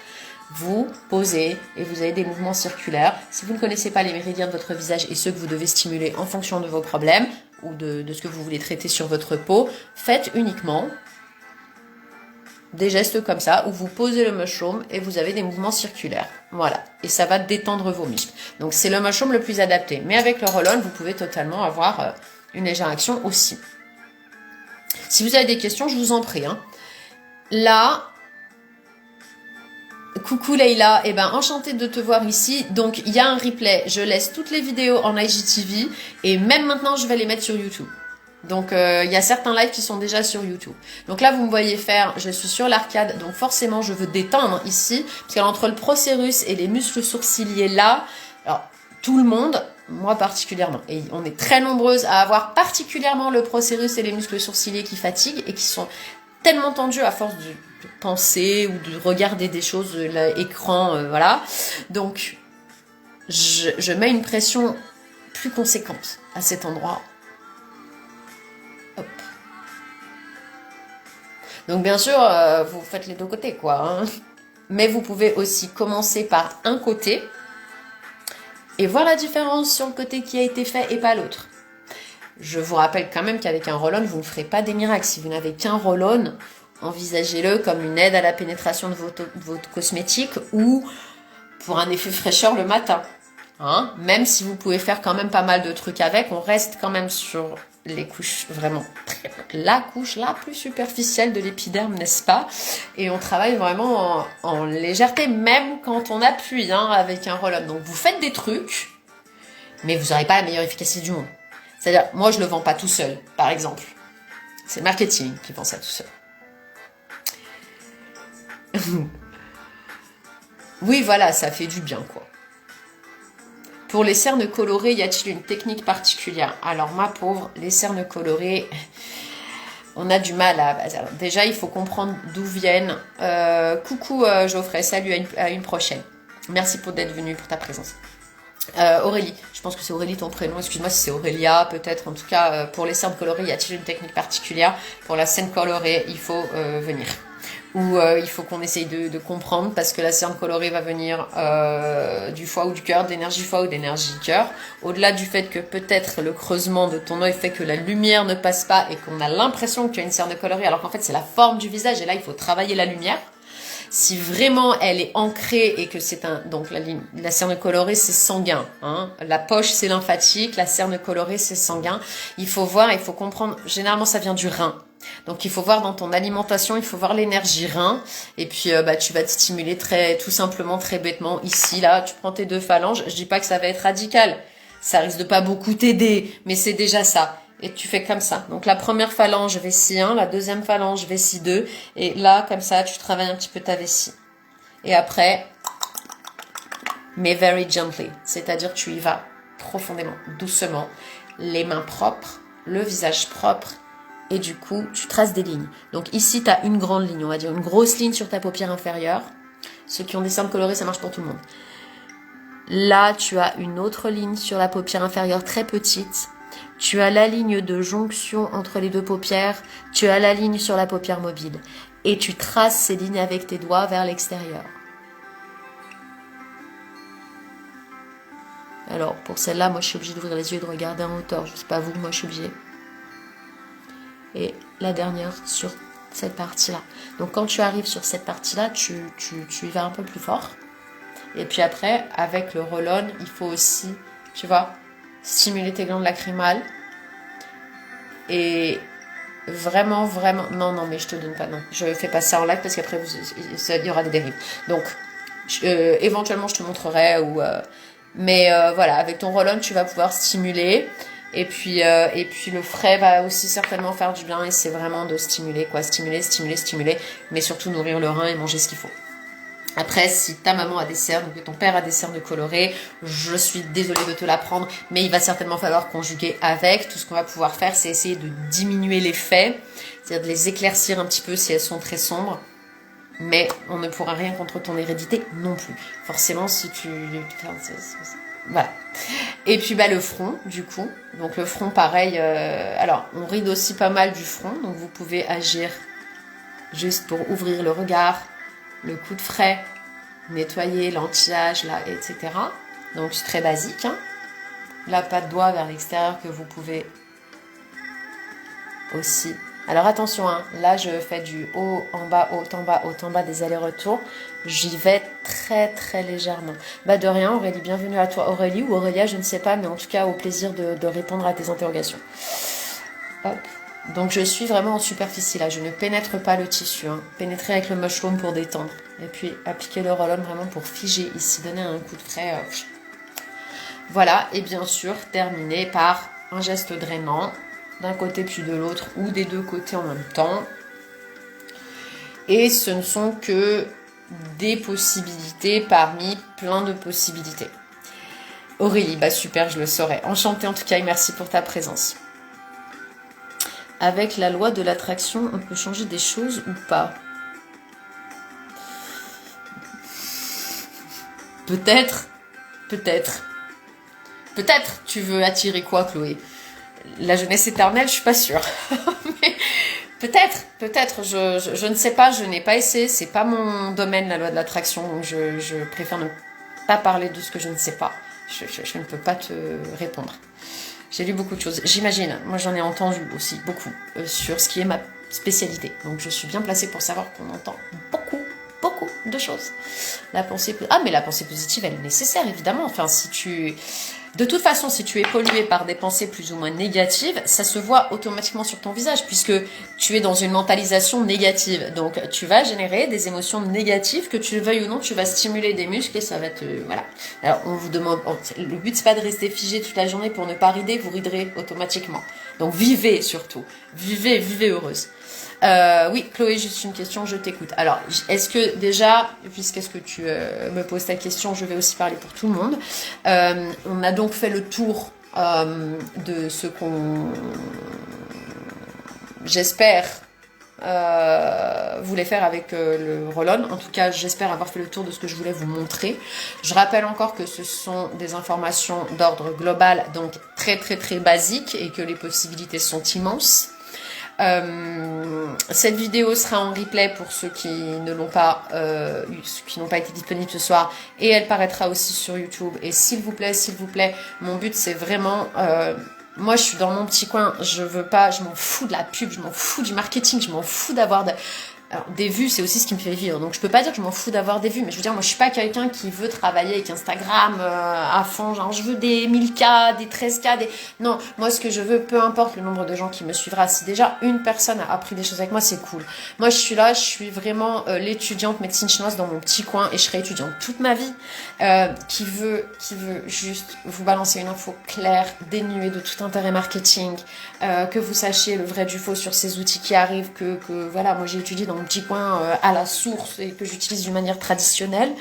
Vous posez et vous avez des mouvements circulaires. Si vous ne connaissez pas les méridiens de votre visage et ceux que vous devez stimuler en fonction de vos problèmes ou de ce que vous voulez traiter sur votre peau, faites uniquement des gestes comme ça où vous posez le mushroom et vous avez des mouvements circulaires. Voilà. Et ça va détendre vos muscles. Donc c'est le mushroom le plus adapté. Mais avec le roll-on, vous pouvez totalement avoir une légère action aussi. Si vous avez des questions, je vous en prie. Là... Coucou Leïla, enchantée de te voir ici. Donc il y a un replay, je laisse toutes les vidéos en IGTV et même maintenant je vais les mettre sur YouTube. Donc il y a certains lives qui sont déjà sur YouTube. Donc là vous me voyez faire, je suis sur l'arcade, donc forcément je veux détendre ici, parce qu'entre le procérus et les muscles sourciliers là, alors tout le monde, moi particulièrement, et on est très nombreuses à avoir particulièrement le procérus et les muscles sourciliers qui fatiguent et qui sont tellement tendus à force de penser ou de regarder des choses, l'écran, voilà. Donc, je mets une pression plus conséquente à cet endroit. Hop. Donc, bien sûr, vous faites les 2 côtés, quoi. Mais vous pouvez aussi commencer par un côté et voir la différence sur le côté qui a été fait et pas l'autre. Je vous rappelle quand même qu'avec un roll-on, vous ne ferez pas des miracles. Si vous n'avez qu'un roll-on, envisagez-le comme une aide à la pénétration de votre cosmétique ou pour un effet fraîcheur le matin. Même si vous pouvez faire quand même pas mal de trucs avec, on reste quand même sur les couches vraiment... La couche la plus superficielle de l'épiderme, n'est-ce pas? Et on travaille vraiment en légèreté, même quand on appuie avec un roll-on. Donc vous faites des trucs, mais vous n'aurez pas la meilleure efficacité du monde. C'est-à-dire, moi, je le vends pas tout seul, par exemple. C'est le marketing qui vend ça tout seul. Oui, voilà, ça fait du bien, quoi. Pour les cernes colorées, y a-t-il une technique particulière? Alors, ma pauvre, les cernes colorées, on a du mal à... Alors, déjà, il faut comprendre d'où viennent. Coucou Geoffrey, salut, à une prochaine. Merci d'être venu, pour ta présence. Aurélie, je pense que c'est Aurélie ton prénom, excuse-moi si c'est Aurélia peut-être, en tout cas pour les cernes colorées, y a-t-il une technique particulière? Pour la scène colorée, il faut venir. Ou il faut qu'on essaye de comprendre, parce que la cerne colorée va venir du foie ou du cœur, d'énergie foie ou d'énergie cœur. Au-delà du fait que peut-être le creusement de ton œil fait que la lumière ne passe pas et qu'on a l'impression que tu as une cerne colorée, alors qu'en fait c'est la forme du visage, et là il faut travailler la lumière. Si vraiment elle est ancrée et que c'est un... Donc la cerne colorée c'est sanguin. La poche c'est lymphatique, la cerne colorée c'est sanguin. Il faut voir, il faut comprendre. Généralement ça vient du rein. Donc il faut voir dans ton alimentation, il faut voir l'énergie rein. Et puis tu vas te stimuler tout simplement, très bêtement. Ici, là, tu prends tes 2 phalanges. Je dis pas que ça va être radical. Ça risque de pas beaucoup t'aider, mais c'est déjà ça. Et tu fais comme ça. Donc la première phalange, vessie 1, la deuxième phalange, vessie 2. Et là, comme ça, tu travailles un petit peu ta vessie. Et après, mais very gently. C'est-à-dire tu y vas profondément, doucement. Les mains propres, le visage propre. Et du coup, tu traces des lignes. Donc ici, tu as une grande ligne, on va dire une grosse ligne sur ta paupière inférieure. Ceux qui ont des cernes colorées, ça marche pour tout le monde. Là, tu as une autre ligne sur la paupière inférieure très petite. Tu as la ligne de jonction entre les 2 paupières. Tu as la ligne sur la paupière mobile. Et tu traces ces lignes avec tes doigts vers l'extérieur. Alors, pour celle-là, moi, je suis obligée d'ouvrir les yeux et de regarder en hauteur. Je ne sais pas vous, moi, je suis obligée. Et la dernière sur cette partie-là. Donc, quand tu arrives sur cette partie-là, tu y vas un peu plus fort. Et puis après, avec le roll-on, il faut aussi, tu vois, stimuler tes glandes lacrymales. Et vraiment, vraiment... Non, mais je te donne pas, non. Je fais pas ça en live parce qu'après, il y aura des dérives. Donc, éventuellement, je te montrerai où... Mais voilà, avec ton roll-on, tu vas pouvoir stimuler. Et puis le frais va aussi certainement faire du bien. Et c'est vraiment de stimuler, quoi. Stimuler. Mais surtout nourrir le rein et manger ce qu'il faut. Après, si ta maman a des cernes ou que ton père a des cernes colorées, je suis désolée de te l'apprendre, mais il va certainement falloir conjuguer avec. Tout ce qu'on va pouvoir faire, c'est essayer de diminuer l'effet, c'est-à-dire de les éclaircir un petit peu si elles sont très sombres. Mais on ne pourra rien contre ton hérédité non plus. Forcément, si tu... Voilà. Et puis le front, du coup. Donc le front, pareil. Alors, on ride aussi pas mal du front. Donc vous pouvez agir juste pour ouvrir le regard, le coup de frais, nettoyer l'anti-âge, là, etc. Donc c'est très basique. Hein. Là, pas de doigt vers l'extérieur que vous pouvez aussi... Alors attention, hein, là je fais du haut en bas, haut en bas, des allers-retours. J'y vais très très légèrement. De rien Aurélie, bienvenue à toi Aurélie ou Aurélia, je ne sais pas, mais en tout cas au plaisir de répondre à tes interrogations. Hop. Donc je suis vraiment en superficie là, je ne pénètre pas le tissu. Hein. Pénétrer avec le mushroom pour détendre. Et puis appliquer le roll-on vraiment pour figer ici, donner un coup de frais. Voilà, et bien sûr terminer par un geste drainant. D'un côté puis de l'autre ou des 2 côtés en même temps. Et ce ne sont que des possibilités parmi plein de possibilités. Aurélie, super, je le saurais. Enchantée en tout cas et merci pour ta présence. Avec la loi de l'attraction, on peut changer des choses ou pas? Peut-être. Peut-être tu veux attirer quoi, Chloé? La jeunesse éternelle, je suis pas sûre. Mais peut-être, je ne sais pas, je n'ai pas essayé, c'est pas mon domaine, la loi de l'attraction, donc je préfère ne pas parler de ce que je ne sais pas. Je ne peux pas te répondre. J'ai lu beaucoup de choses, j'imagine, moi j'en ai entendu aussi beaucoup sur ce qui est ma spécialité. Donc je suis bien placée pour savoir qu'on entend beaucoup de choses. La pensée... mais la pensée positive, elle est nécessaire, évidemment. Enfin, de toute façon, si tu es pollué par des pensées plus ou moins négatives, ça se voit automatiquement sur ton visage, puisque tu es dans une mentalisation négative. Donc, tu vas générer des émotions négatives, que tu le veuilles ou non, tu vas stimuler des muscles et ça va te... Voilà. Alors, on vous demande... Le but, c'est pas de rester figé toute la journée pour ne pas rider, vous riderez automatiquement. Donc, vivez surtout. Vivez heureuse. Oui, Chloé, juste une question, je t'écoute. Alors, est-ce que déjà, puisqu'est-ce que tu me poses ta question, je vais aussi parler pour tout le monde. On a donc fait le tour de ce qu'on, j'espère, voulait faire avec le roll-on. En tout cas, j'espère avoir fait le tour de ce que je voulais vous montrer. Je rappelle encore que ce sont des informations d'ordre global, donc très très très basiques, et que les possibilités sont immenses. Cette vidéo sera en replay pour ceux qui ne l'ont pas ceux qui n'ont pas été disponibles ce soir, et elle paraîtra aussi sur YouTube. Et s'il vous plaît, mon but c'est vraiment moi je suis dans mon petit coin, je m'en fous de la pub, je m'en fous du marketing, je m'en fous d'avoir Alors, des vues, c'est aussi ce qui me fait vivre. Donc, je peux pas dire que je m'en fous d'avoir des vues, mais je veux dire, moi, je suis pas quelqu'un qui veut travailler avec Instagram à fond. Genre, je veux des 1000K, des 13K, des... Non, moi, ce que je veux, peu importe le nombre de gens qui me suivra, si déjà une personne a appris des choses avec moi, c'est cool. Moi, je suis là, je suis vraiment l'étudiante médecine chinoise dans mon petit coin et je serai étudiante toute ma vie qui veut juste vous balancer une info claire, dénuée de tout intérêt marketing, que vous sachiez le vrai du faux sur ces outils qui arrivent, que voilà, moi, j'ai étudié dans mon petit coin à la source et que j'utilise d'une manière traditionnelle.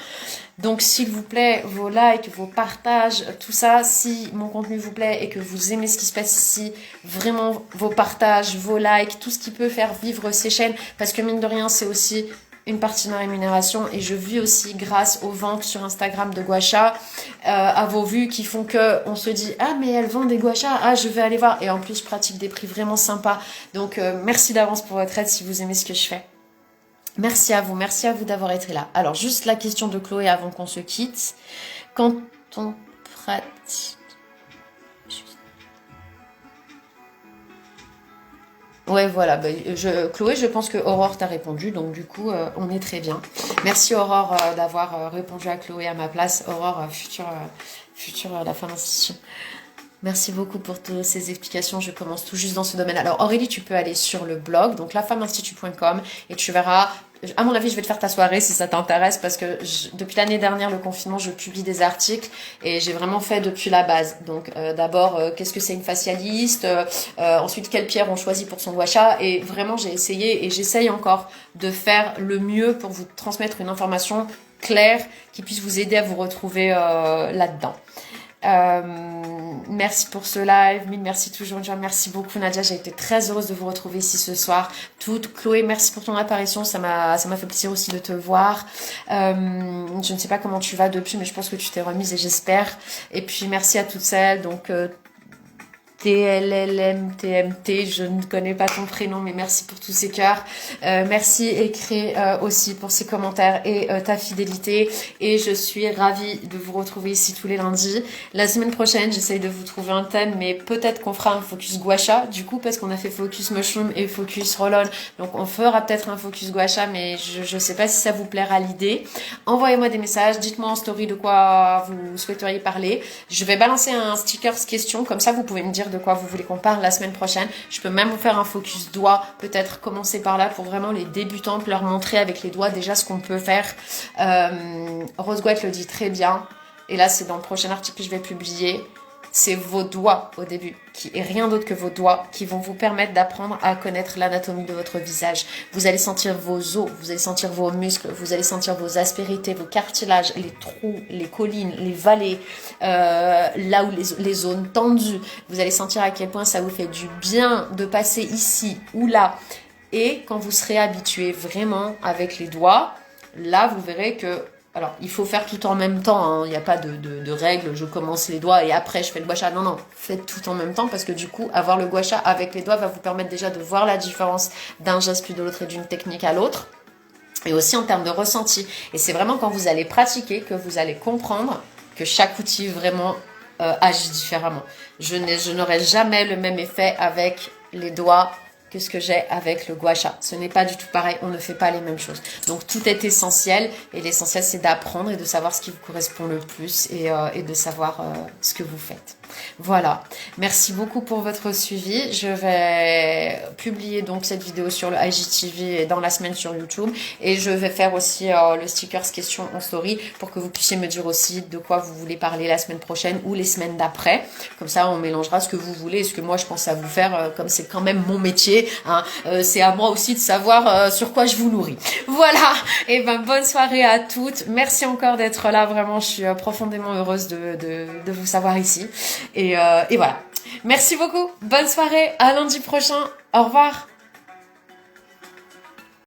Donc s'il vous plaît, vos likes, vos partages, tout ça, si mon contenu vous plaît et que vous aimez ce qui se passe ici, vraiment vos partages, vos likes, tout ce qui peut faire vivre ces chaînes, parce que mine de rien, c'est aussi une partie de ma rémunération et je vis aussi grâce aux ventes sur Instagram de gua sha, à vos vues qui font que on se dit ah mais elle vend des gua sha, ah je vais aller voir, et en plus je pratique des prix vraiment sympas. Donc merci d'avance pour votre aide si vous aimez ce que je fais. Merci à vous d'avoir été là. Alors, juste la question de Chloé avant qu'on se quitte. Quand on pratique... Ouais, voilà. Chloé, je pense que Aurore t'a répondu, donc du coup, on est très bien. Merci Aurore d'avoir répondu à Chloé à ma place. Aurore, future la fin d'institution. Merci beaucoup pour toutes ces explications. Je commence tout juste dans ce domaine. Alors Aurélie, tu peux aller sur le blog, donc lafemmeinstitut.com, et tu verras, à mon avis, je vais te faire ta soirée si ça t'intéresse, parce que depuis l'année dernière, le confinement, je publie des articles et j'ai vraiment fait depuis la base. Donc d'abord, qu'est-ce que c'est une facialiste, ensuite, quelle pierre on choisit pour son gua sha, et vraiment, j'ai essayé et j'essaye encore de faire le mieux pour vous transmettre une information claire qui puisse vous aider à vous retrouver là-dedans. Merci pour ce live, merci toujours, merci beaucoup Nadia, j'ai été très heureuse de vous retrouver ici ce soir. Chloé, merci pour ton apparition, ça m'a fait plaisir aussi de te voir. Je ne sais pas comment tu vas depuis, mais je pense que tu t'es remise et j'espère. Et puis merci à toutes celles, donc TLLM, TMT, je ne connais pas ton prénom, mais merci pour tous ces cœurs. Merci Écrit aussi pour ces commentaires et ta fidélité. Et je suis ravie de vous retrouver ici tous les lundis. La semaine prochaine, j'essaye de vous trouver un thème, mais peut-être qu'on fera un focus gua sha, du coup, parce qu'on a fait focus mushroom et focus roll-on. Donc on fera peut-être un focus gua sha, mais je sais pas si ça vous plaira l'idée. Envoyez-moi des messages, dites-moi en story de quoi vous souhaiteriez parler. Je vais balancer un sticker question, comme ça vous pouvez me dire de quoi vous voulez qu'on parle la semaine prochaine. Je peux même vous faire un focus doigts, peut-être commencer par là pour vraiment les débutantes, leur montrer avec les doigts déjà ce qu'on peut faire. Rose Gouette le dit très bien, et là c'est dans le prochain article que je vais publier. C'est vos doigts au début, et rien d'autre que vos doigts, qui vont vous permettre d'apprendre à connaître l'anatomie de votre visage. Vous allez sentir vos os, vous allez sentir vos muscles, vous allez sentir vos aspérités, vos cartilages, les trous, les collines, les vallées, là où les zones tendues. Vous allez sentir à quel point ça vous fait du bien de passer ici ou là. Et quand vous serez habitué vraiment avec les doigts, là vous verrez que... Alors, il faut faire tout en même temps, hein. Il n'y a pas de règles, je commence les doigts et après je fais le gua sha. Non, faites tout en même temps, parce que du coup, avoir le gua sha avec les doigts va vous permettre déjà de voir la différence d'un geste puis de l'autre et d'une technique à l'autre. Et aussi en termes de ressenti. Et c'est vraiment quand vous allez pratiquer que vous allez comprendre que chaque outil vraiment agit différemment. Je n'aurai jamais le même effet avec les doigts que ce que j'ai avec le gua sha. Ce n'est pas du tout pareil, on ne fait pas les mêmes choses. Donc tout est essentiel, et l'essentiel c'est d'apprendre et de savoir ce qui vous correspond le plus, et de savoir ce que vous faites. Voilà, merci beaucoup pour votre suivi. Je vais publier donc cette vidéo sur le IGTV dans la semaine sur YouTube, et je vais faire aussi le stickers question en story pour que vous puissiez me dire aussi de quoi vous voulez parler la semaine prochaine ou les semaines d'après. Comme ça on mélangera ce que vous voulez et ce que moi je pense à vous faire, comme c'est quand même mon métier, hein, c'est à moi aussi de savoir sur quoi je vous nourris. Voilà, et ben bonne soirée à toutes. Merci encore d'être là, vraiment je suis profondément heureuse de vous savoir ici. Et voilà. Merci beaucoup. Bonne soirée. À lundi prochain. Au revoir.